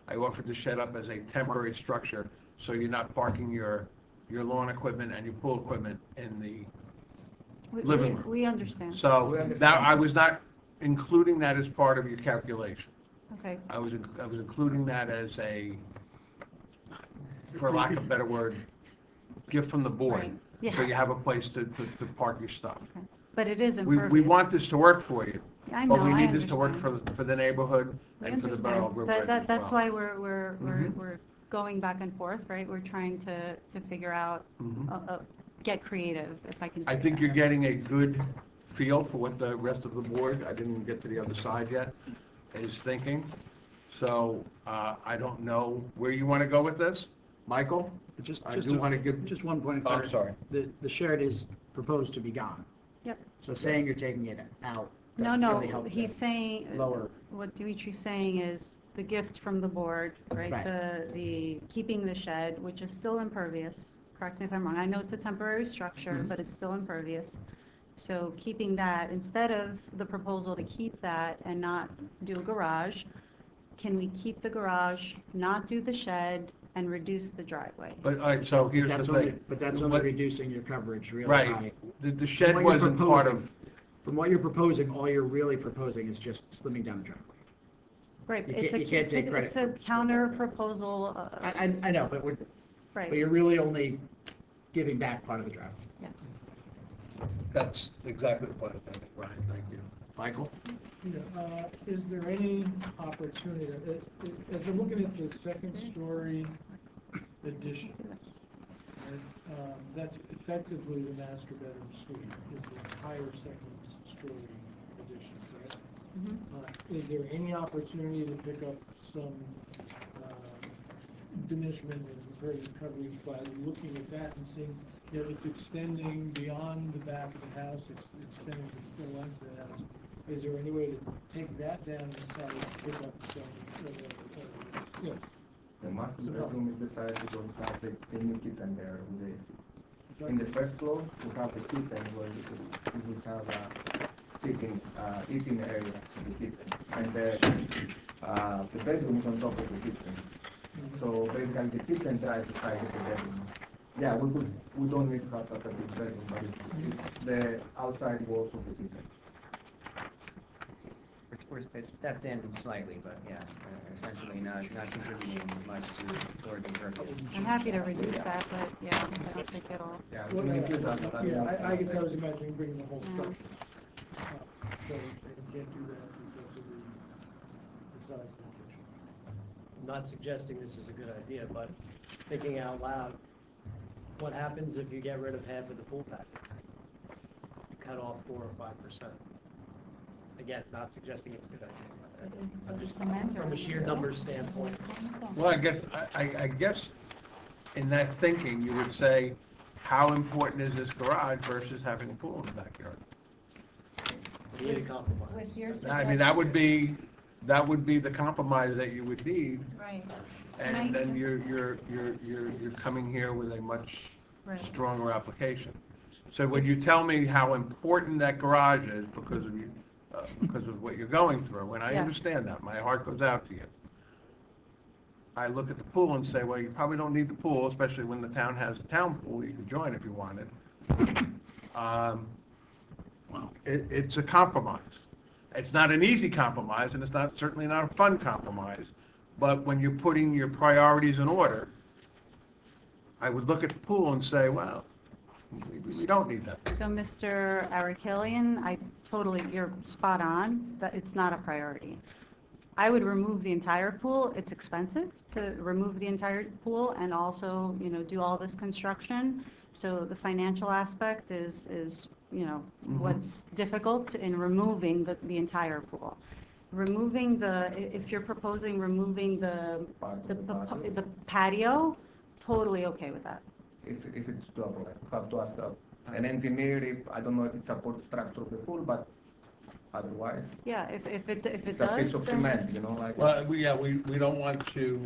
I offered the shed up as a temporary structure, so you're not parking your lawn equipment and your pool equipment in the living room. We understand. So now, I was not including that as part of your calculation. Okay. I was including that as a, for lack of a better word, gift from the board. Right. Yeah. So you have a place to park your stuff. Okay. But it is We impervious. want this to work for you. I know, But we I need this to work understand. for the neighborhood We and for the borough of understand. River Edge as That's well. why we're Mhm. going back and forth, right? We're trying to figure out, Mhm. get creative, if I can I say think that. you're getting a good feel for what the rest of the board, I didn't get to the other side yet, is thinking. So, I don't know where you want to go with this. Michael? I do want to give... Just one point of Oh, I'm clarity. sorry. The shed is proposed to be gone. Yep. So saying you're taking it out No, doesn't no, really help he's the saying, lower. what Dimitri's saying is the gift from the board, right? Right. The keeping the shed, which is still impervious, correct me if I'm wrong, I know it's a temporary structure, but it's still impervious. So keeping that, instead of the proposal to keep that and not do a garage, can we keep the garage, not do the shed, and reduce the driveway? But, all right, so here's That's the only, thing. but that's only What- reducing your coverage really Right. high. The shed From what you're wasn't part of... proposing- From what you're proposing, all you're really proposing is just slimming down the driveway. Right, You it's can't- you can't take credit it's a for- counter proposal, I know, but right, but you're really only giving back part of the driveway. yes. That's exactly the point, Ryan, thank you. Michael? Is there any opportunity, as I'm looking at the second-story addition, that's effectively the master bedroom suite, is the entire second-story addition, correct? Is there any opportunity to pick up some diminishment of impervious coverage by looking at that and seeing, it's extending beyond the back of the house, it's extending to the full length of the house? Is there any way to take that down inside and pick up some, The master bedroom is the size because we have the new kitchen there. In the first floor, we have the kitchen where we will have a eating area in the kitchen. And the bedroom is on top of the kitchen. So basically the kitchen drives the side of the bedroom. Yeah, we don't need to have such a big bedroom, but it's the outside walls of the kitchen. It's stepped in slightly, but yeah, essentially not contributing much towards impervious. I'm happy to reduce that, but yeah, I don't think it'll, Yeah, well, we include that. I guess I was imagining bringing the whole structure up, so you can't do that because of the size of the kitchen. I'm not suggesting this is a good idea, but thinking out loud, what happens if you get rid of half of the pool package? You cut off 4 or 5%. again, not suggesting it's a good idea. Just Cement or- from a sheer numbers standpoint. Well, I guess in that thinking, you would say, how important is this garage versus having a pool in the backyard? We need a compromise. With your I mean, that would be the compromise that you would need, Right. and then you're coming here with a much Right. stronger application. So when you tell me how important that garage is because of you, because of what you're going through, and I Yes. understand that, my heart goes out to you. I look at the pool and say, well, you probably don't need the pool, especially when the town has a town pool, you can join if you wanted. It's a compromise. It's not an easy compromise, and it's certainly not a fun compromise, but when you're putting your priorities in order, I would look at the pool and say, well, we don't need that. So, Mr. Arakelian, you're spot on, that it's not a priority. I would remove the entire pool. It's expensive to remove the entire pool and also, do all this construction. So the financial aspect is what's difficult in removing the entire pool. If you're proposing removing the patio, totally okay with that. If it's doable, I have to ask an engineer if, I don't know if it supports structure of the pool, but otherwise. Yeah, if it It's does, a piece of then- cement, like. Well, we don't want to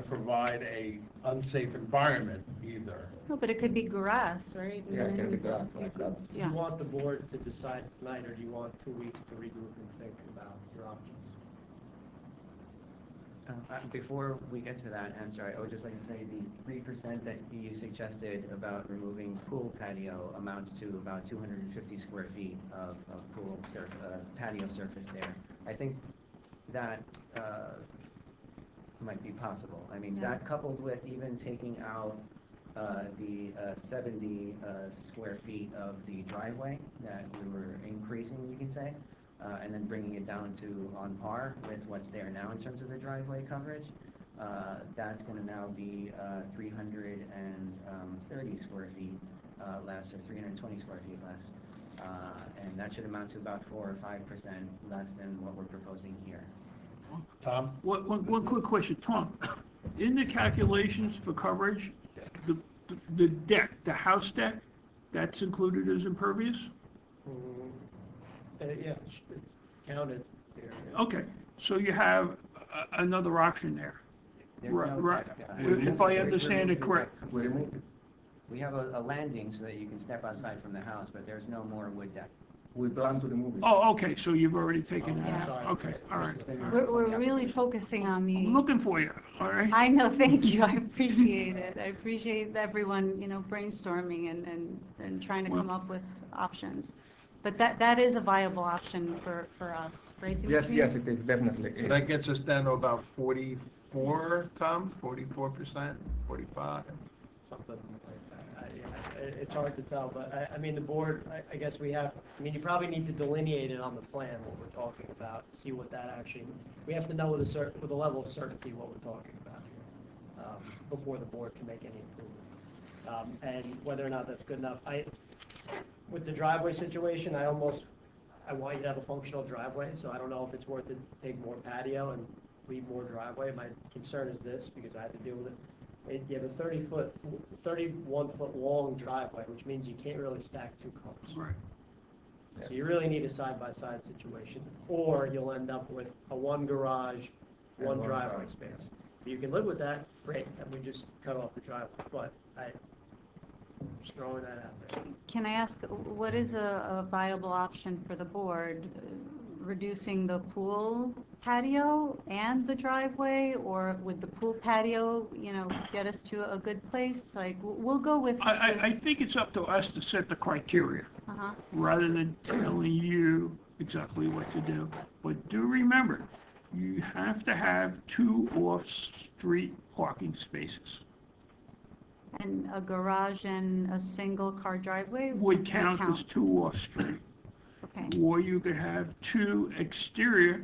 provide a unsafe environment either. No, but it could be grass, right? Yeah, it can be grass, like that. Do you want the board to decide tonight, or do you want 2 weeks to regroup and think about your options? Before we get to that answer, I would just like to say the 3% that you suggested about removing pool patio amounts to about 250 square feet of patio surface there. I think that might be possible. I mean, that coupled with even taking out the 70 square feet of the driveway that we were increasing, you can say, and then bringing it down to on par with what's there now in terms of the driveway coverage, that's going to now be 330 square feet less, or 320 square feet less, and that should amount to about 4 or 5% less than what we're proposing here. Tom? One quick question, Tom. In the calculations for coverage, the deck, the house deck, that's included as impervious? Yeah, it's counted here. Yeah. Okay, so you have another option there. There's Right, no right. deck. If I understand it correct. We have a landing so that you can step outside from the house, but there's no more wood deck. We plan to remove it. Oh, okay, so you've already taken that Yeah. out. Okay, all right. We're really focusing on the... I'm looking for you, all right? I know, thank you, I appreciate it. I appreciate everyone, brainstorming and trying to come up with options. But that is a viable option for us, right? Yes, Dimitri? yes, it is, definitely. So that gets us down to about 44, Tom? 44%, 45? Something like that. It's hard to tell, but I mean, the board, I guess you probably need to delineate it on the plan, what we're talking about, see what that actually, we have to know with a level of certainty what we're talking about here, before the board can make any improvement. And whether or not that's good enough. With the driveway situation, I want you to have a functional driveway, so I don't know if it's worth it to take more patio and leave more driveway. My concern is this, because I had to deal with it. You have a 31-foot long driveway, which means you can't really stack 2 cars. Right. So you really need a side-by-side situation, or you'll end up with a 1 garage, 1 driveway space. If you can live with that, great, and we just cut off the driveway, but just throwing that out there. Can I ask, what is a viable option for the board? Reducing the pool patio and the driveway, or would the pool patio, get us to a good place? Like, we'll go with... I think it's up to us to set the criteria, rather than telling you exactly what to do. But do remember, you have to have 2 off-street parking spaces. And a garage and a single-car driveway? Would count as 2 off-street. Okay. Or you could have 2 exterior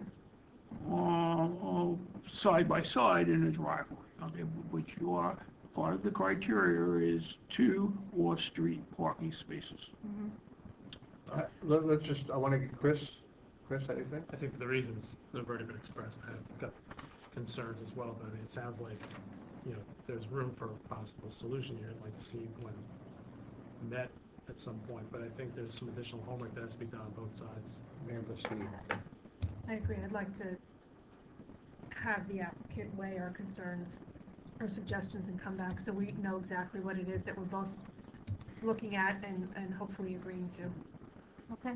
side by side in a driveway. Okay, which you are, part of the criteria is 2 off-street parking spaces. Mm-hmm. Let's just, I want to get Chris Chris, anything? I think for the reasons that have already been expressed, I've got concerns as well, but I mean, it sounds like, there's room for a possible solution here. I'd like to see when met at some point, but I think there's some additional homework that has to be done on both sides. Mayor Bastine. I agree. I'd like to have the applicant weigh our concerns or suggestions and come back so we know exactly what it is that we're both looking at and hopefully agreeing to. Okay,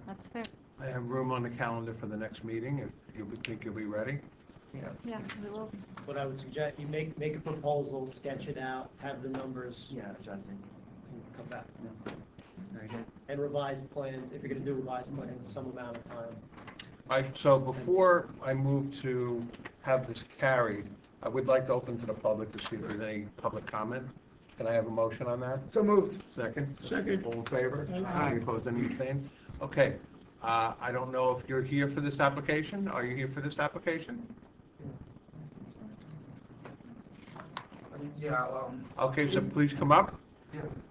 that's fair. I have room on the calendar for the next meeting, if you think you'll be ready. Yeah, we will. What I would suggest, you make a proposal, sketch it out, have the numbers, Yeah, adjusting. and come back. Very good. And revise plans, if you're gonna do revised plans, some amount of time. So before I move to have this carried, I would like to open to the public to see if there's any public comment. Can I have a motion on that? So moved. Second? Second. All in favor? Aye. Any opposed, any abstained? Okay, I don't know if you're here for this application. Are you here for this application? Yeah, Okay, so please come up.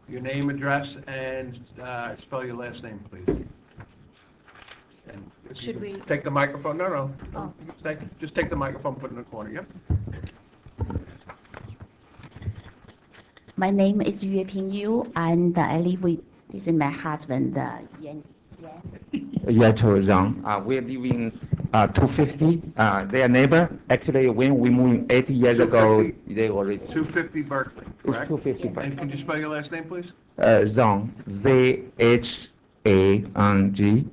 Your name, address, and spell your last name, please. And if you Should can we- take the microphone, no. Oh. Just take the microphone, put it in the corner, yep. My name is Yue Ping Yu, and I live with, this is my husband, Yan. Yato Zhang. We live in 250. Their neighbor. Actually, when we moved 8 years ago, they already. 250 Berkeley, correct? 250 And Berkeley. can you spell your last name, please? Zhang. Z-H-A-N-G.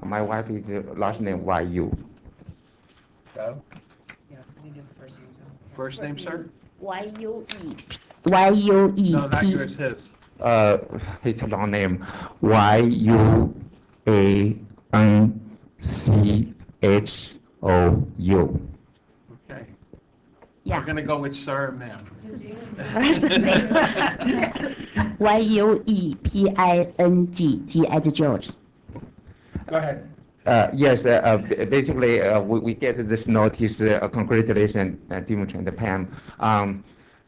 My wife is last name Y-U. Go. First name, sir? Y-U-E. Y-U-E. No, not yours, his. His long name. Y-U-A-N-C-H-O-U. Okay. Yeah. We're gonna go with sir and ma'am. Y-U-E-P-I-N-G, G as George. Go ahead. Yes, basically, we get this notice, congratulations, Dimitri and Pam.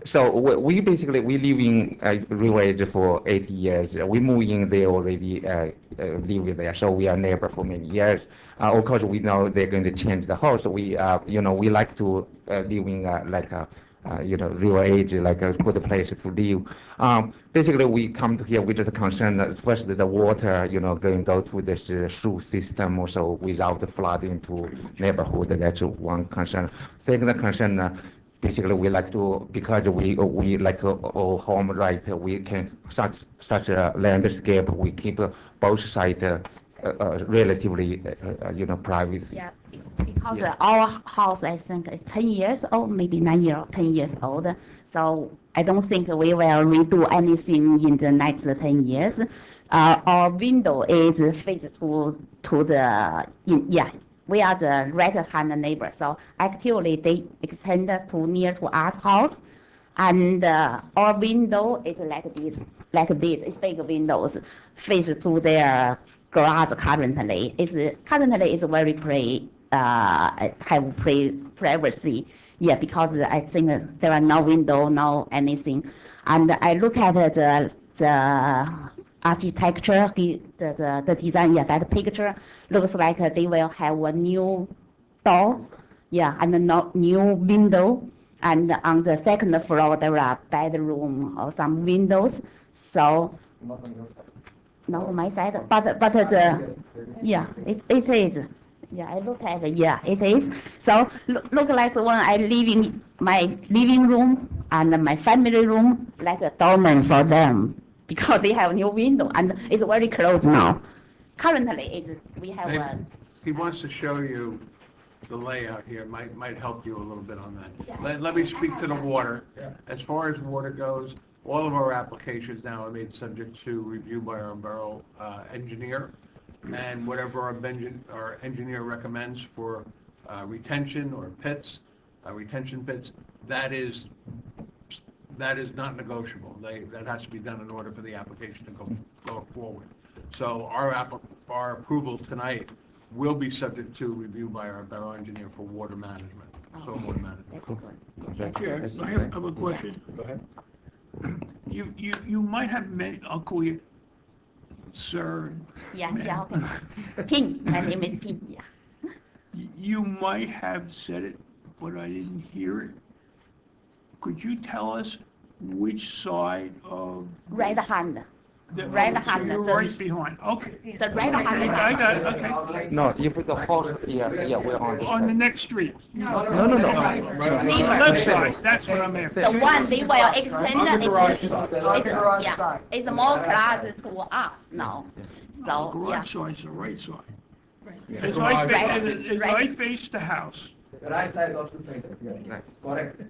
So we basically, we live in River Edge for 8 years. We moved in there already, live there, so we are neighbor for many years. Of course, we know they're going to change the house. We, we like to live in like a, River Edge, like a good place to live. Basically, we come to here with the concern that first the water, going go to this sewer system also without flooding to neighborhood. That's one concern. Second concern, basically we like to, because we like our home, right, we can such a landscape, we keep both sides relatively, private. Yeah, because our house, I think, is 10 years old, maybe 10 years old. So I don't think we will redo anything in the next 10 years. Our window is faced to the, we are the right-hand neighbor. So actually they extend to near to our house. And our window is like this, it's big windows, face to their garage currently. Currently it's very have privacy. Yeah, because I think there are no window, no anything. And I look at the architecture, the design, that picture looks like they will have a new door, and a new window. And on the second floor there are bedroom or some windows. So not on my side, but it is. Yeah, I look at it. Yeah, it is. So look like when I live in my living room and my family room, like a dorm for them, because they have new window and it's very close now. Currently, we have a. He wants to show you the layout here. Might help you a little bit on that. Let me speak to the water. As far as water goes, all of our applications now are made subject to review by our borough engineer, and whatever our engineer recommends for retention or pits, retention pits, that is not negotiable. That has to be done in order for the application to go forward. So our approval tonight will be subject to review by our borough engineer for water management, stormwater management. Chair, I have a question. Go ahead. You might have I'll call you sir. Yeah, ma'am. yeah, okay. Ping, my name is Ping, yeah. You might have said it, but I didn't hear it. Could you tell us which side of... Right hand. The, right so hand, you're the- right behind, okay. The right hand. I got it, okay. No, if the house, yeah, we're on this On the side. next street. No. Left side, that's what I'm after. The one they will extend On the garage side. On the garage yeah, side. it's more close to us now. So, The yeah. garage side's the right side. Yeah. As Garage I side. face, as I face the house. The right side also face it, yes. Right. Correct.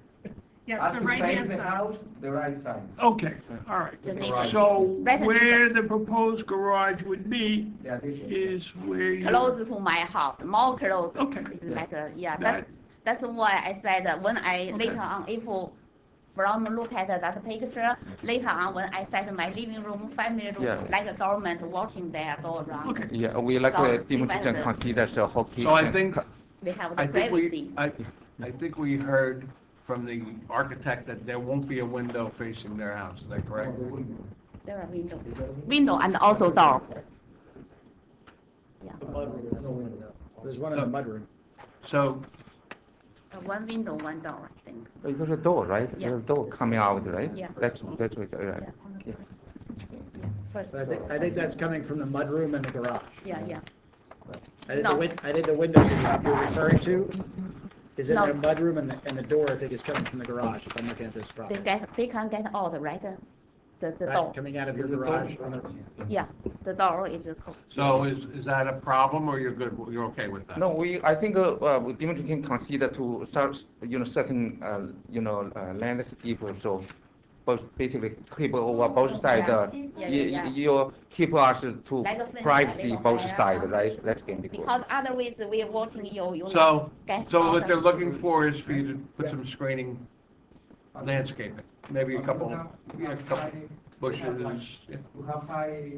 Yes, As the you right-hand face the side. house, the right side. Okay, all right. The neighbor. So Right hand. where the proposed garage would be The addition. is where you... Close to my house, more close. Okay. It's like, yeah, That- that's why I said that when I, later on, if from look at that picture, later on, when I set my living room, family room, Yeah. like a government working there, go around. Okay. Yeah, we like So, Demonstration depends. consider the hockey. So I think, We have the I think privacy. I think we heard from the architect that there won't be a window facing their house, is that correct? There are window and also door. Yeah, There's one in the mudroom. So, one window, one door, I think. There's a door, right? Yeah. There's a door coming out, right? Yeah. That's what, right. Yeah. First But floor. I think that's coming from the mudroom and the garage. Yeah, yeah. I think No. I think the windows that you're referring to is in No. the mudroom, and the door, I think, is coming from the garage, if I'm looking at this They property. they can get out, right? The Right, door. coming out of your garage on the, Yeah, the door is closed. so is that a problem, or you're good, you're okay with that? No, I think, Demonstration can consider to start, certain, landscape, so, both, basically, keep over both sides, Yeah. you keep us to Like a fence, privacy like a both fire. sides, right? That's can be good. Because otherwise we are watching you So, get so out what of- they're looking for is for you to put some screening, landscaping, maybe a couple bushes. yeah. We have high,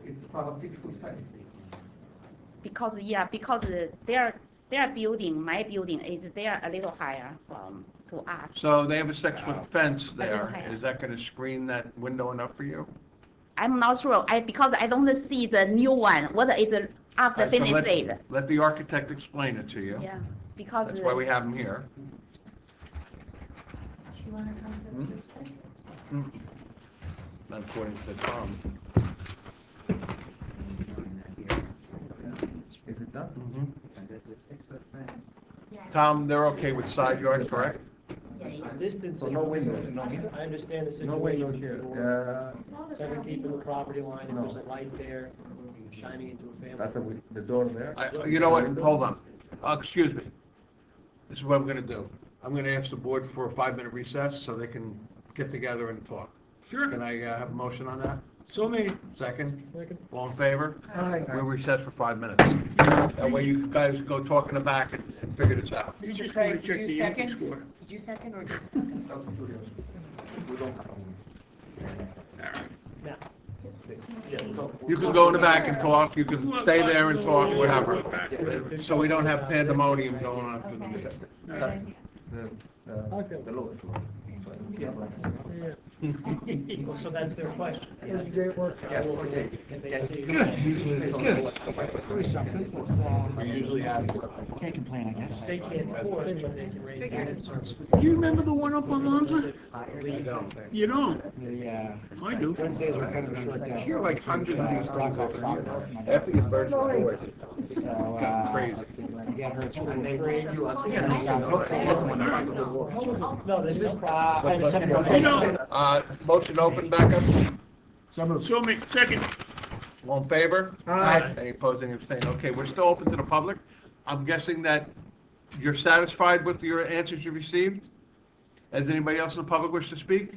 it's about 6 foot fence. Because their building, my building is there a little higher from to us. So they have a 6-foot fence there, Okay. is that gonna screen that window enough for you? I'm not sure, because I don't see the new one, what is it after So finished? let the architect explain it to you. Yeah, because. That's why we have him here. Not according to Tom. Is it done? Tom, they're okay with side yard, correct? Distance. So no window, no. I understand the situation. No window here. 7 feet from the property line, if there's a light there, shining into a family. That's the door there. You know what, hold on. Excuse me. This is what I'm gonna do. I'm gonna ask the board for a 5-minute recess so they can get together and talk. Sure. Can I have a motion on that? So made. Second? All in favor? Aye. We'll recess for 5 minutes. That way you guys go talk in the back and figure this out. You just want to check the Yankee score. Did you second or? We don't have. You can go in the back and talk, you can stay there and talk, whatever. So we don't have pandemonium going on through the meeting. The lowest floor. So that's their question. we usually have, can't complain, I guess. They can't force, but they can raise their concerns. Do you remember the one up on Lonza? You don't? The, I do. Wednesdays were kind of a short day. You're like hundreds of these Rock things off over soccer. here. After you burst the doors. So, Crazy. you get hurt through No, this is, Motion open back up. So made, second. All in favor? Aye. Any opposing, abstaining? Okay, we're still open to the public. I'm guessing that you're satisfied with your answers you received? Does anybody else in the public wish to speak?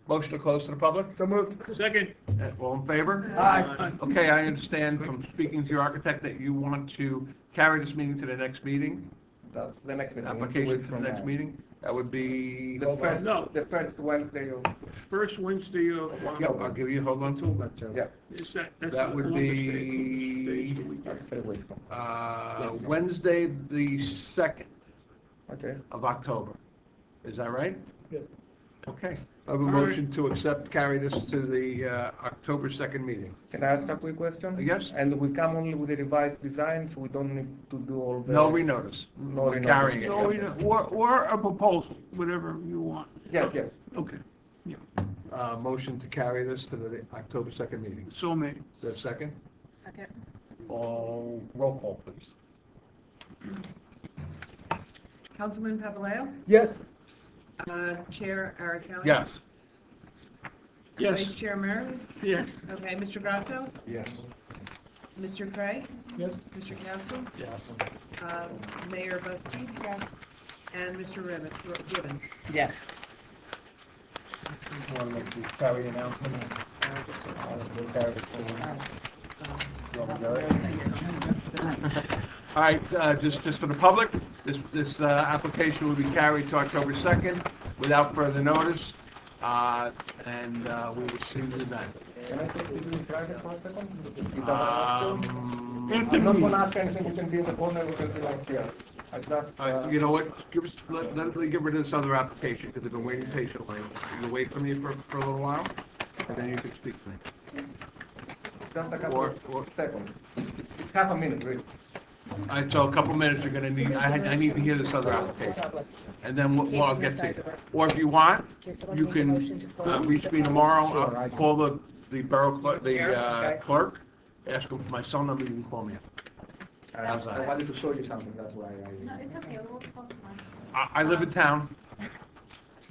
Motion to close to the public? So moved. Second. All in favor? Aye. Okay, I understand from speaking to your architect that you want to carry this meeting to the next meeting, That's the next meeting. application to the next meeting. That would be the first, No, The first Wednesday of, first Wednesday of, yeah, I'll give you, hold on to it, but, yeah. is that's that would Columbus Day. be, Today's the weekend. 3 weeks. Wednesday, the 2nd Okay. of October. Is that right? Good. Okay. I have a motion to accept, carry this to the October 2nd meeting. Can I ask a quick question? Yes? And we come only with the revised design, so we don't need to do all the... No renotice. No We're renotice. carrying it. So, or a proposal, whatever you want. Yes, yes. Okay, yeah, Motion to carry this to the October 2nd meeting. so made. Is there a second? Second. All, roll call, please. Councilman Papalayo? Yes. Chair Eric Kelly? Yes. Yes. Vice Chair Meredith? Yes. Okay, Mr. Grasso? Yes. Mr. Cray? Yes? Mr. Council? Yes. Mayor Buskey? Yes. And Mr. Gibbons? Yes. Want to make the carry announcement? We'll carry it to- You want me to go ahead? All right, just for the public, this application will be carried to October 2nd without further notice, and we will see you then. Can I take this in private for a second? I'm not going to ask anything, we can be in the corner, we can be like here. I just... You know what, let me get rid of this other application, because they've been waiting patiently. You can wait for me for a little while, and then you can speak to me. Just a couple Or- of seconds. It's half a minute, really. All right, so a couple minutes, you're gonna need, I need to hear this other application, and then I'll get to you. Or if you want, you can reach me tomorrow, I'll call the borough clerk, clerk, ask him for my cell number, you can call me up. How's that? I wanted to show you something, that's why No, it's okay, we'll talk tomorrow. I live in town,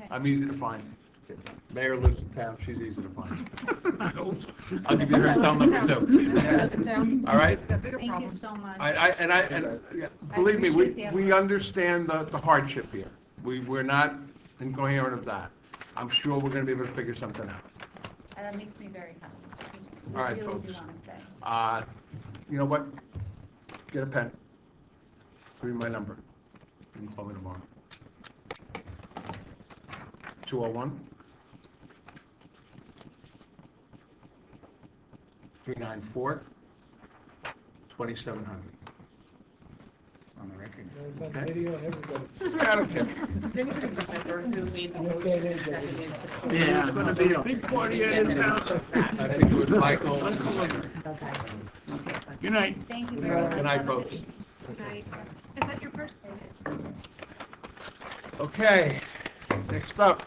I'm easy to find. Mayor lives in town, she's easy to find. I'll give you her cell number too. All right? Thank you so much. Yeah, believe me, we understand the hardship here. We're not incoherent of that. I'm sure we're gonna be able to figure something out. And that makes me very happy. All right, I really folks. do want to say. You know what? Get a pen. Give me my number. You can call me tomorrow. 201 394 2700. On the record. It's on Okay. video and everybody. I don't care. Does anybody remember who made the motion? Seconded? Yeah, it's gonna be a big party at his house. I think it was Michael. Good night. Thank you very much. Good night, folks. Good night. Is that your first name? Okay, next up,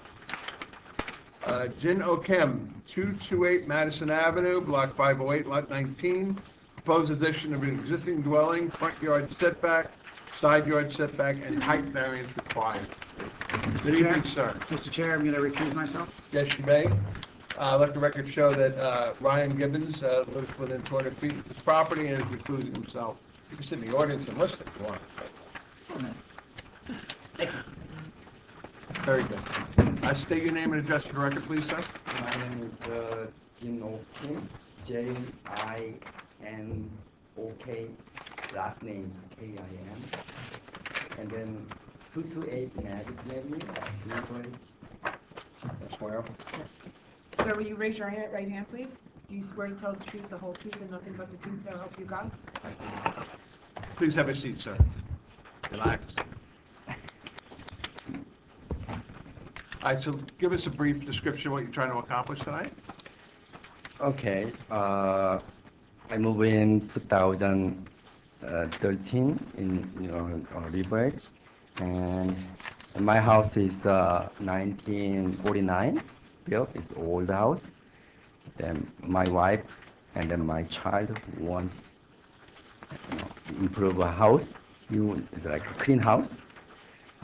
Jin Okem, 228 Madison Avenue, Block 508, Lot 19. Proposed addition of an existing dwelling, front yard setback, side yard setback, and height variance required. Good evening, sir. Mr. Chair, I'm going to recuse myself. Yes, you may. Let the record show that Ryan Gibbons lives within 200 feet of this property and is recusing himself. You can sit in the audience and listen if you want. Very good. State your name and address for the record, please, sir. My name is Jin O Kim, J-I-N-O-K, last name K-I-M. And then 228 Madison Avenue, Newbridge. Swear. Sir, will you raise your right hand, please? Do you swear to tell the truth, the whole truth, and nothing but the truth, so help you God? Please have a seat, sir. Relax. All right, so give us a brief description of what you're trying to accomplish tonight. Okay, I moved in 2013 in Newbridge, and my house is 1949 built. It's old house. Then my wife and then my child want improve a house, it's like a clean house,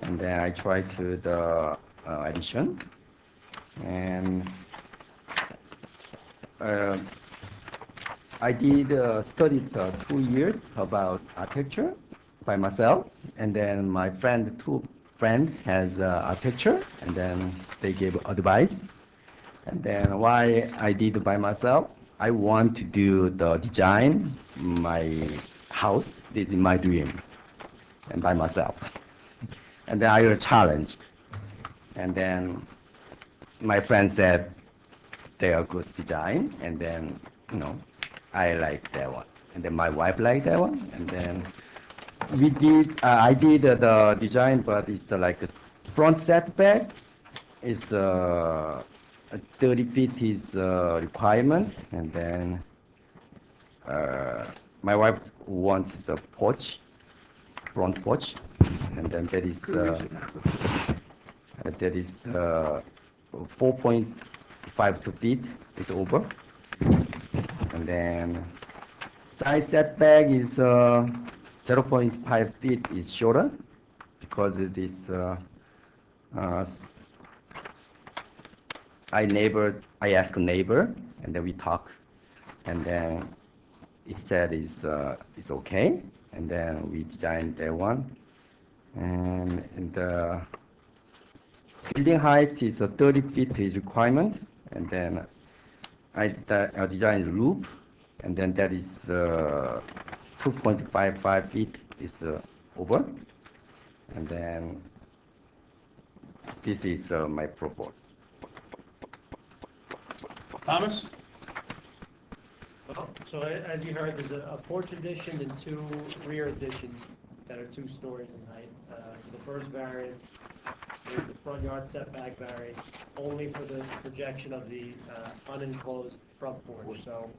and then I try to the addition, and I did studied 2 years about architecture by myself, and then my two friends has architecture, and then they gave advice, and then why I did by myself, I want to do the design my house. This is my dream, and by myself, and then I will challenge. And then my friend said they are good design, and then I like that one, and then my wife liked that one, and then we did. I did the design, but it's like a front setback it's 30 feet is requirement, and then my wife wants the porch, front porch, and then that is 4.52 feet is over, and then side setback is 0.5 feet is shorter because it is I asked a neighbor, and then we talk, and then he said it's okay, and then we designed that one, and the building height is 30 feet is requirement, and then I designed the roof, and then that is 2.55 feet is over, and then this is my proposal. Thomas? Well, so as you heard, there's a porch addition and two rear additions that are 2 stories in height. So the first variance is the front yard setback variance only for the projection of the unenclosed front porch. So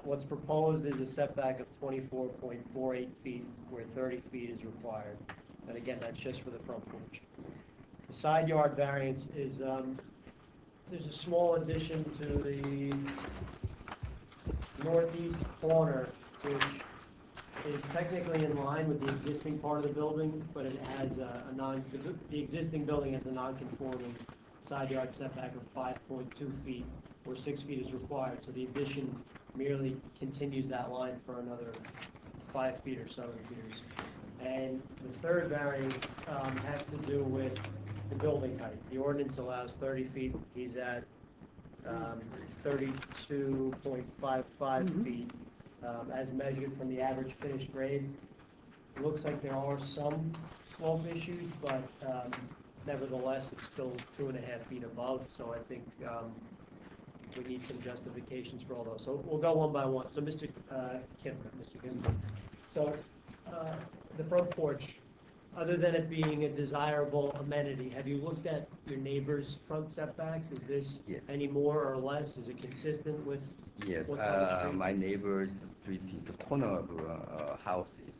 what's proposed is a setback of 24.48 feet where 30 feet is required. And again, that's just for the front porch. The side yard variance is there's a small addition to the northeast corner, which is technically in line with the existing part of the building, but it has the existing building has a non-conforming side yard setback of 5.2 feet, where 6 feet is required. So the addition merely continues that line for another 5 feet or 7 feet. And the third variance has to do with the building height. The ordinance allows 30 feet. He's at 32.55 feet as measured from the average finished grade. It looks like there are some slope issues, but nevertheless, it's still 2.5 feet above. So I think we need some justifications for all those. So we'll go one by one. So Mr. Kim, so the front porch, other than it being a desirable amenity, have you looked at your neighbor's front setbacks? Is this any more or less? Is it consistent with what's on the street? My neighbor's street is the corner of house is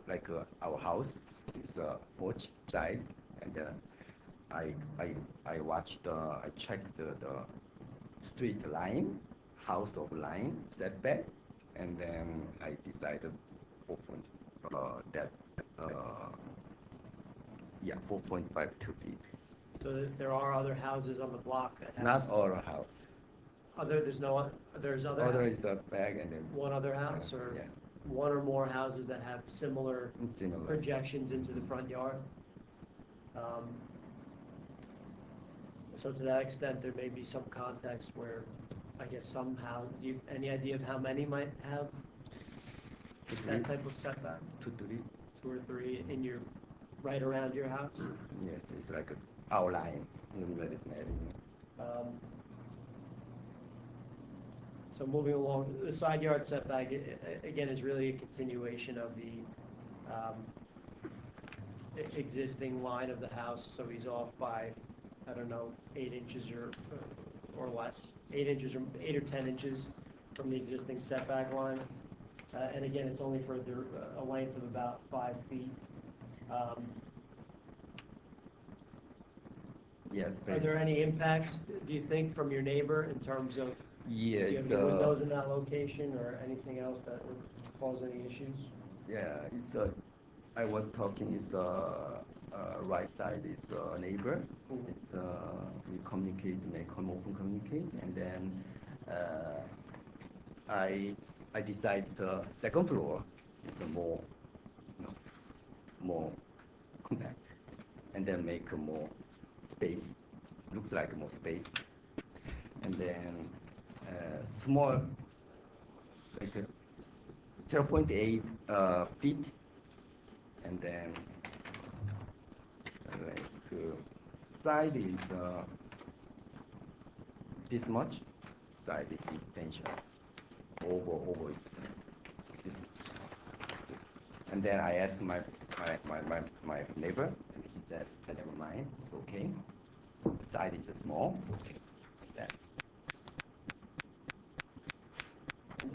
like our house is porch side, and I checked the street line, house of line setback, and then I decided 4.52 feet. So there are other houses on the block that have... Not all house. There's other Other is the back, and then... One other house, or one or more houses that have similar projections into the front yard? So to that extent, there may be some context where, I guess somehow, any idea of how many might have that type of setback? 2 or 3. 2 or 3 in your, right around your house? Yes, it's like an outline. So moving along, the side yard setback, again, is really a continuation of the existing line of the house. So he's off by, I don't know, 8 inches or less, 8 inches or 8 or 10 inches from the existing setback line. And again, it's only for a length of about 5 feet. Yes. Are there any impacts, do you think, from your neighbor in terms of do you have any windows in that location or anything else that would cause any issues? Yeah, I was talking with right side is neighbor. We communicate, make an open communicate, and then I decide the second floor is more compact, and then make more space. Looks like more space, and then small, like 0.8 feet, and then like side is this much, side is extension, over extension. And then I asked my my neighbor, and he said, never mind, it's okay. The side is small, okay, like that.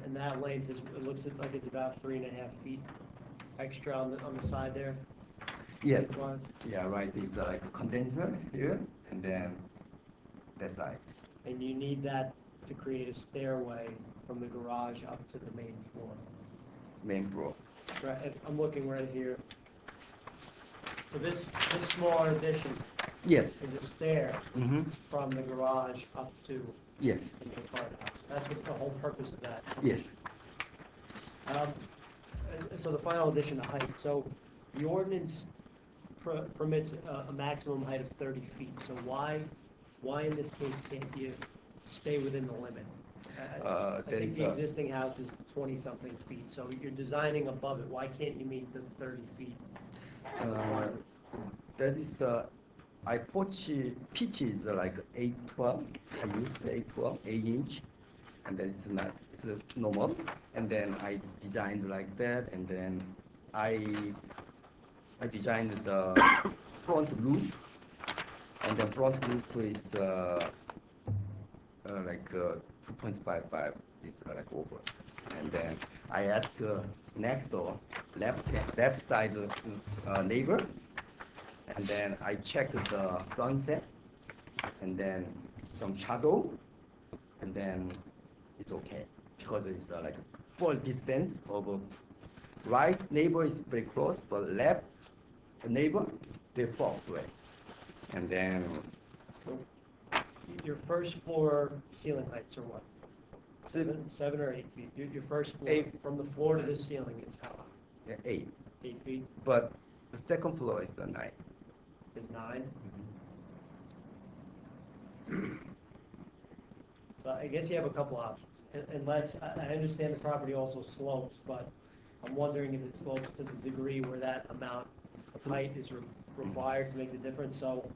And that length is, it looks like it's about 3.5 feet extra on the side there? Yes. Lengthwise? Yeah, right, it's like a condenser here, and then that side. And you need that to create a stairway from the garage up to the main floor. Main floor. Right, I'm looking right here. So this smaller addition Yes. is a stair Mm-hmm. from the garage up to Yes. the main part of the house. That's what the whole purpose of that. Yes. And so the final addition, the height. So the ordinance permits a maximum height of 30 feet. So why in this case can't you stay within the limit? I think the existing house is 20-something feet, so you're designing above it. Why can't you meet the 30 feet? That is, I pitch is like 812. I use 812, 8-inch, and then it's normal. And then I designed like that, and then I designed the front roof, and the front roof is like 2.55 is like over. And then I asked next door, left side neighbor, and then I checked the sunset, and then some shadow, and then it's okay because it's like full distance of right neighbor is very close, but left neighbor they far away, and then. So your first floor ceiling heights are what? 7 or 8 feet. Your first floor, 8. From the floor to the ceiling is how high? Yeah, 8. 8 feet? But the second floor is 9. Is 9? So I guess you have a couple options. Unless, I understand the property also slopes, but I'm wondering if it slopes to the degree where that amount of height is required to make the difference. So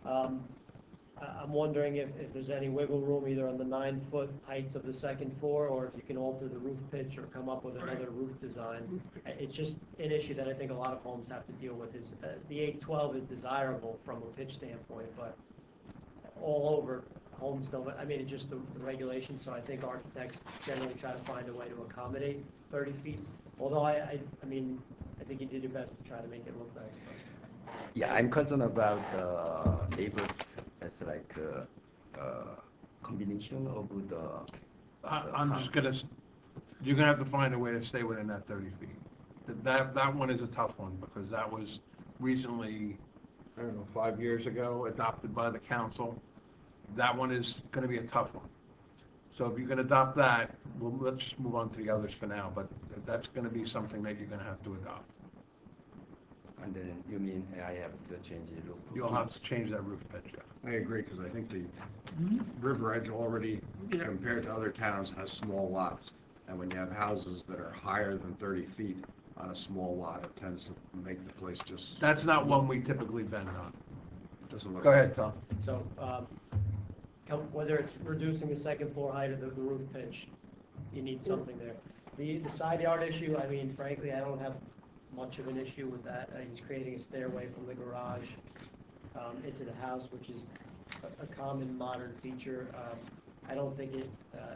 I'm wondering if there's any wiggle room either on the 9-foot heights of the second floor, or if you can alter the roof pitch or come up with another roof design. It's just an issue that I think a lot of homes have to deal with. Is the 812 is desirable from a pitch standpoint, but all over homes don't. I mean, it's just the regulations. So I think architects generally try to find a way to accommodate 30 feet. Although I mean, I think you did your best to try to make it look nice. Yeah, I'm concerned about neighbors. It's like combination of the. I'm just you're gonna have to find a way to stay within that 30 feet. That one is a tough one, because that was recently, I don't know, 5 years ago, adopted by the council. That one is gonna be a tough one. So if you can adopt that, well, let's just move on to the others for now, but that's gonna be something that you're gonna have to adopt. And then you mean I have to change the roof? You'll have to change that roof pitch, yeah. I agree, because I think the River Edge already, compared to other towns, has small lots. And when you have houses that are higher than 30 feet on a small lot, it tends to make the place just... That's not one we typically bend on. It doesn't look... Go ahead, Tom. So whether it's reducing the second floor height or the roof pitch, you need something there. The side yard issue, I mean, frankly, I don't have much of an issue with that. He's creating a stairway from the garage into the house, which is a common modern feature. I don't think it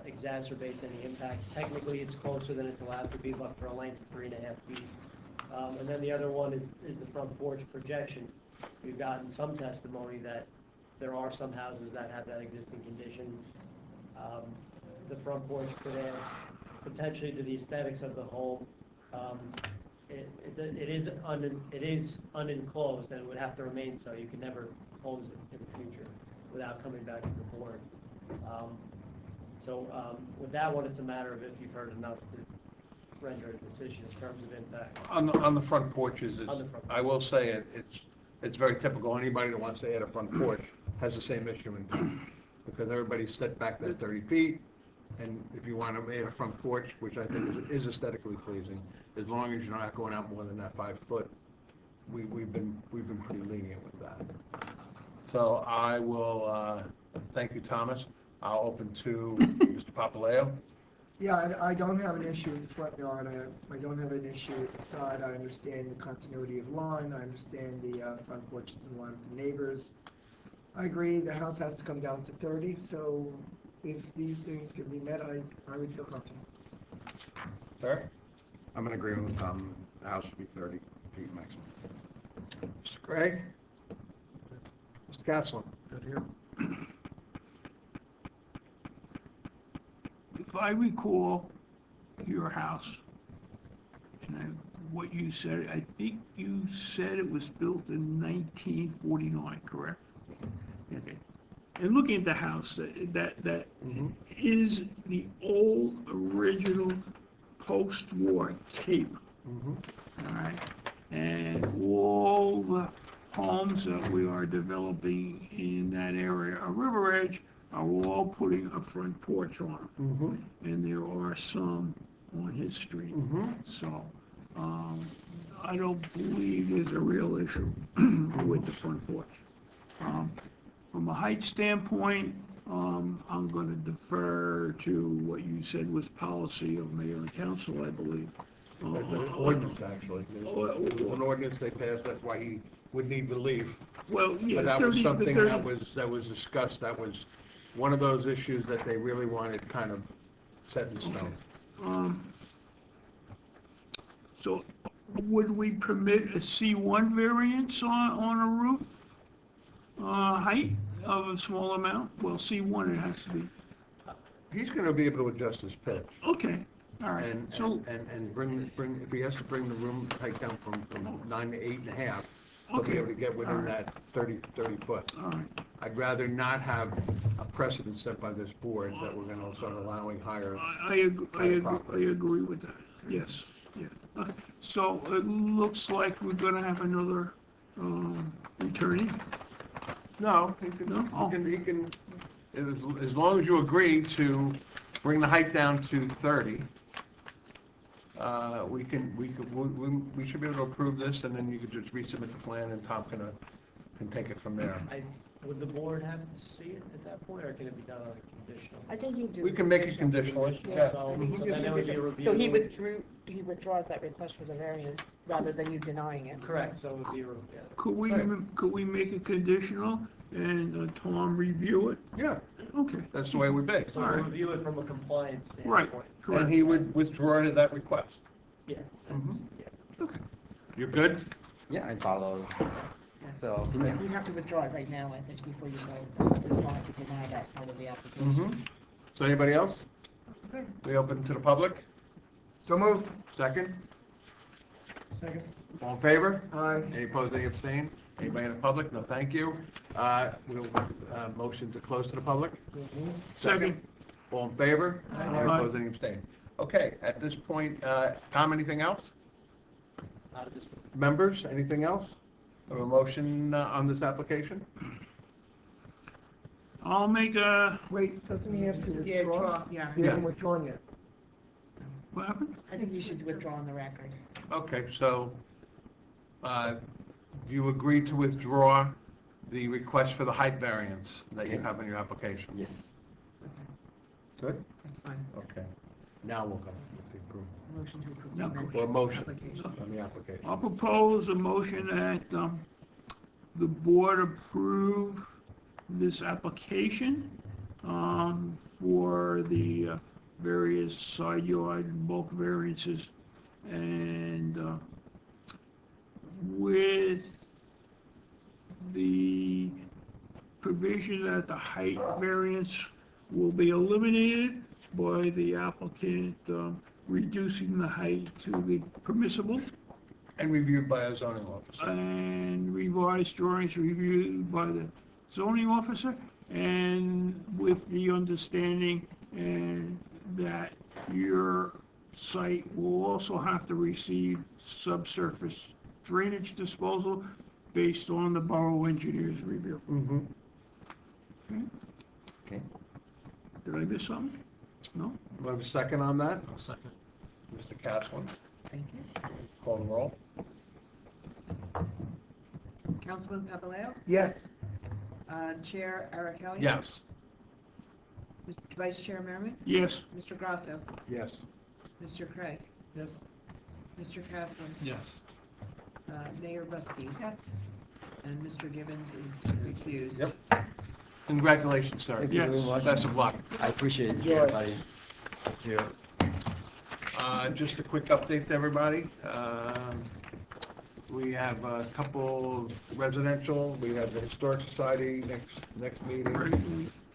exacerbates any impacts. Technically, it's closer than it's allowed to be, but for a length of 3.5 feet. And then the other one is the front porch projection. We've gotten some testimony that there are some houses that have that existing condition. The front porch could add potentially to the aesthetics of the home. It is unenclosed, and it would have to remain so. You can never close it in the future without coming back to the board. With that one, it's a matter of if you've heard enough to render a decision in terms of impact. On the front porches, I will say it's very typical. Anybody that wants to add a front porch has the same issue in town, because everybody's set back that 30 feet. And if you want to add a front porch, which I think is aesthetically pleasing, as long as you're not going out more than that 5 foot, we've been pretty lenient with that. So I will thank you, Thomas. I'll open to Mr. Papaleo. Yeah, I don't have an issue with the front yard, I don't have an issue with the side, I understand the continuity of line, I understand the front porch is in line with the neighbors. I agree, the house has to come down to 30, so if these things can be met, I would feel comfortable. Sir? I'm in agreement with Tom, the house should be 30 feet maximum. Mr. Gregg? Mr. Castleman? Good here. If I recall your house, and what you said, I think you said it was built in 1949, correct? Okay. And looking at the house, that is the old original post-war Cape. All right? And all the homes that we are developing in that area of River Edge are all putting a front porch on them. And there are some on his street. So, I don't believe there's a real issue with the front porch. From a height standpoint, I'm going to defer to what you said was policy of mayor and council, I believe. Ordinance, actually. An ordinance they passed, that's why he would need relief. Well, yeah, But that was 30 something 30 that was discussed, that was one of those issues that they really wanted kind of set in stone. So, would we permit a C1 variance on a roof? Height of a small amount? Well, C1 it has to be. He's gonna be able to adjust his pitch. Okay, all right. And, So, and bring, if he has to bring the room height down from 9 to 8.5, he'll be able to get within that 30 foot. all right. I'd rather not have a precedent set by this board that we're gonna start allowing higher. I agree with that. Yes, yeah. Okay. So it looks like we're gonna have another attorney. No, he can, No? he can, as long as you agree to bring the height down to 30, we should be able to approve this, and then you could just resubmit the plan, and Tom can take it from there. Would the board have to see it at that point, or can it be done on a conditional? I think you do. We can make it conditional, yeah. So, I think you so do then it would be a conditional. review. So he withdraws that request for the variance rather than you denying it. Correct, so it would be a review. Could we make it conditional and Tom review it? Yeah, Okay. that's the way we be. So we'll review it from a compliance Right, standpoint. correct. And he would withdraw that request. Yeah. Okay. You're good? Yeah, I follow. So, You have to withdraw it right now, I think, before you go, respond to deny that part of the application. So anybody else? We open to the public? So moved. Second? Second. All in favor? Aye. Any opposed, any abstain? Anybody in the public? No, thank you. We'll, motion to close to the public? Second. All in favor? Aye. Any opposed, any abstain? Okay, at this point, Tom, anything else? Members, anything else? A motion on this application? I'll make a, Wait, doesn't he have to Yeah, withdraw? yeah. He hasn't withdrawn yet. what happened? I think you should withdraw on the record. Okay, so, do you agree to withdraw the request for the height variance that you have in your application? yes. Good? That's fine. Okay. Now we'll go with the approval. Motion to approve. No. the amended Or motion application. on the application. I'll propose a motion that the board approve this application for the various side yard and bulk variances, and with the provision that the height variance will be eliminated by the applicant reducing the height to the permissible, And reviewed by a zoning officer. and revised drawings reviewed by the zoning officer, and with the understanding that your site will also have to receive subsurface drainage disposal based on the borough engineer's review. Okay? Okay. Did I miss something? No? Do I have a second on that? I'll second. Mr. Castleman, Thank you. call the roll. Councilman Papaleo? Yes. Chair Eric Elliott? Yes. Mr. Vice Chair Merriman? Yes. Mr. Grasso? Yes. Mr. Craig? Yes. Mr. Kaplan? Yes. Mayor Buskey? Yes. And Mr. Gibbons is recused. Yep. Congratulations, sir. Thank you very much. Best of luck. I appreciate it, Enjoy. everybody. Thank you. Just a quick update to everybody. We have a couple residential, we have the Historic Society next meeting.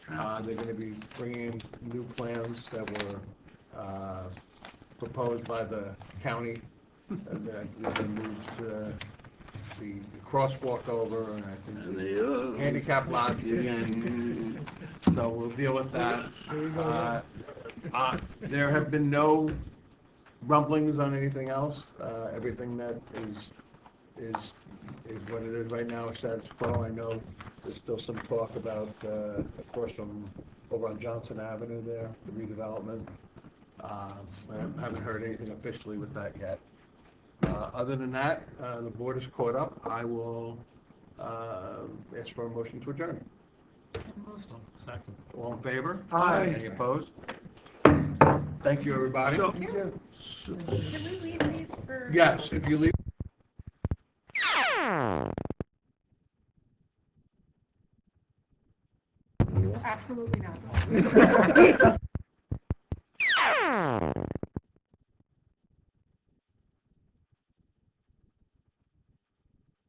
They're gonna be bringing new plans that were, proposed by the county, and that we're gonna move the crosswalk over, and I think the handicap lots again. So we'll deal with that. There have been no rumblings on anything else. Everything that is what it is right now, status quo. I know there's still some talk about, of course, over on Johnson Avenue there, the redevelopment. I haven't heard anything officially with that yet. Other than that, the board is caught up. I will ask for a motion to adjourn. Second. All in favor? Aye. Any opposed? Thank you, everybody. So- Can we leave these for? Yes, if you leave. Absolutely not.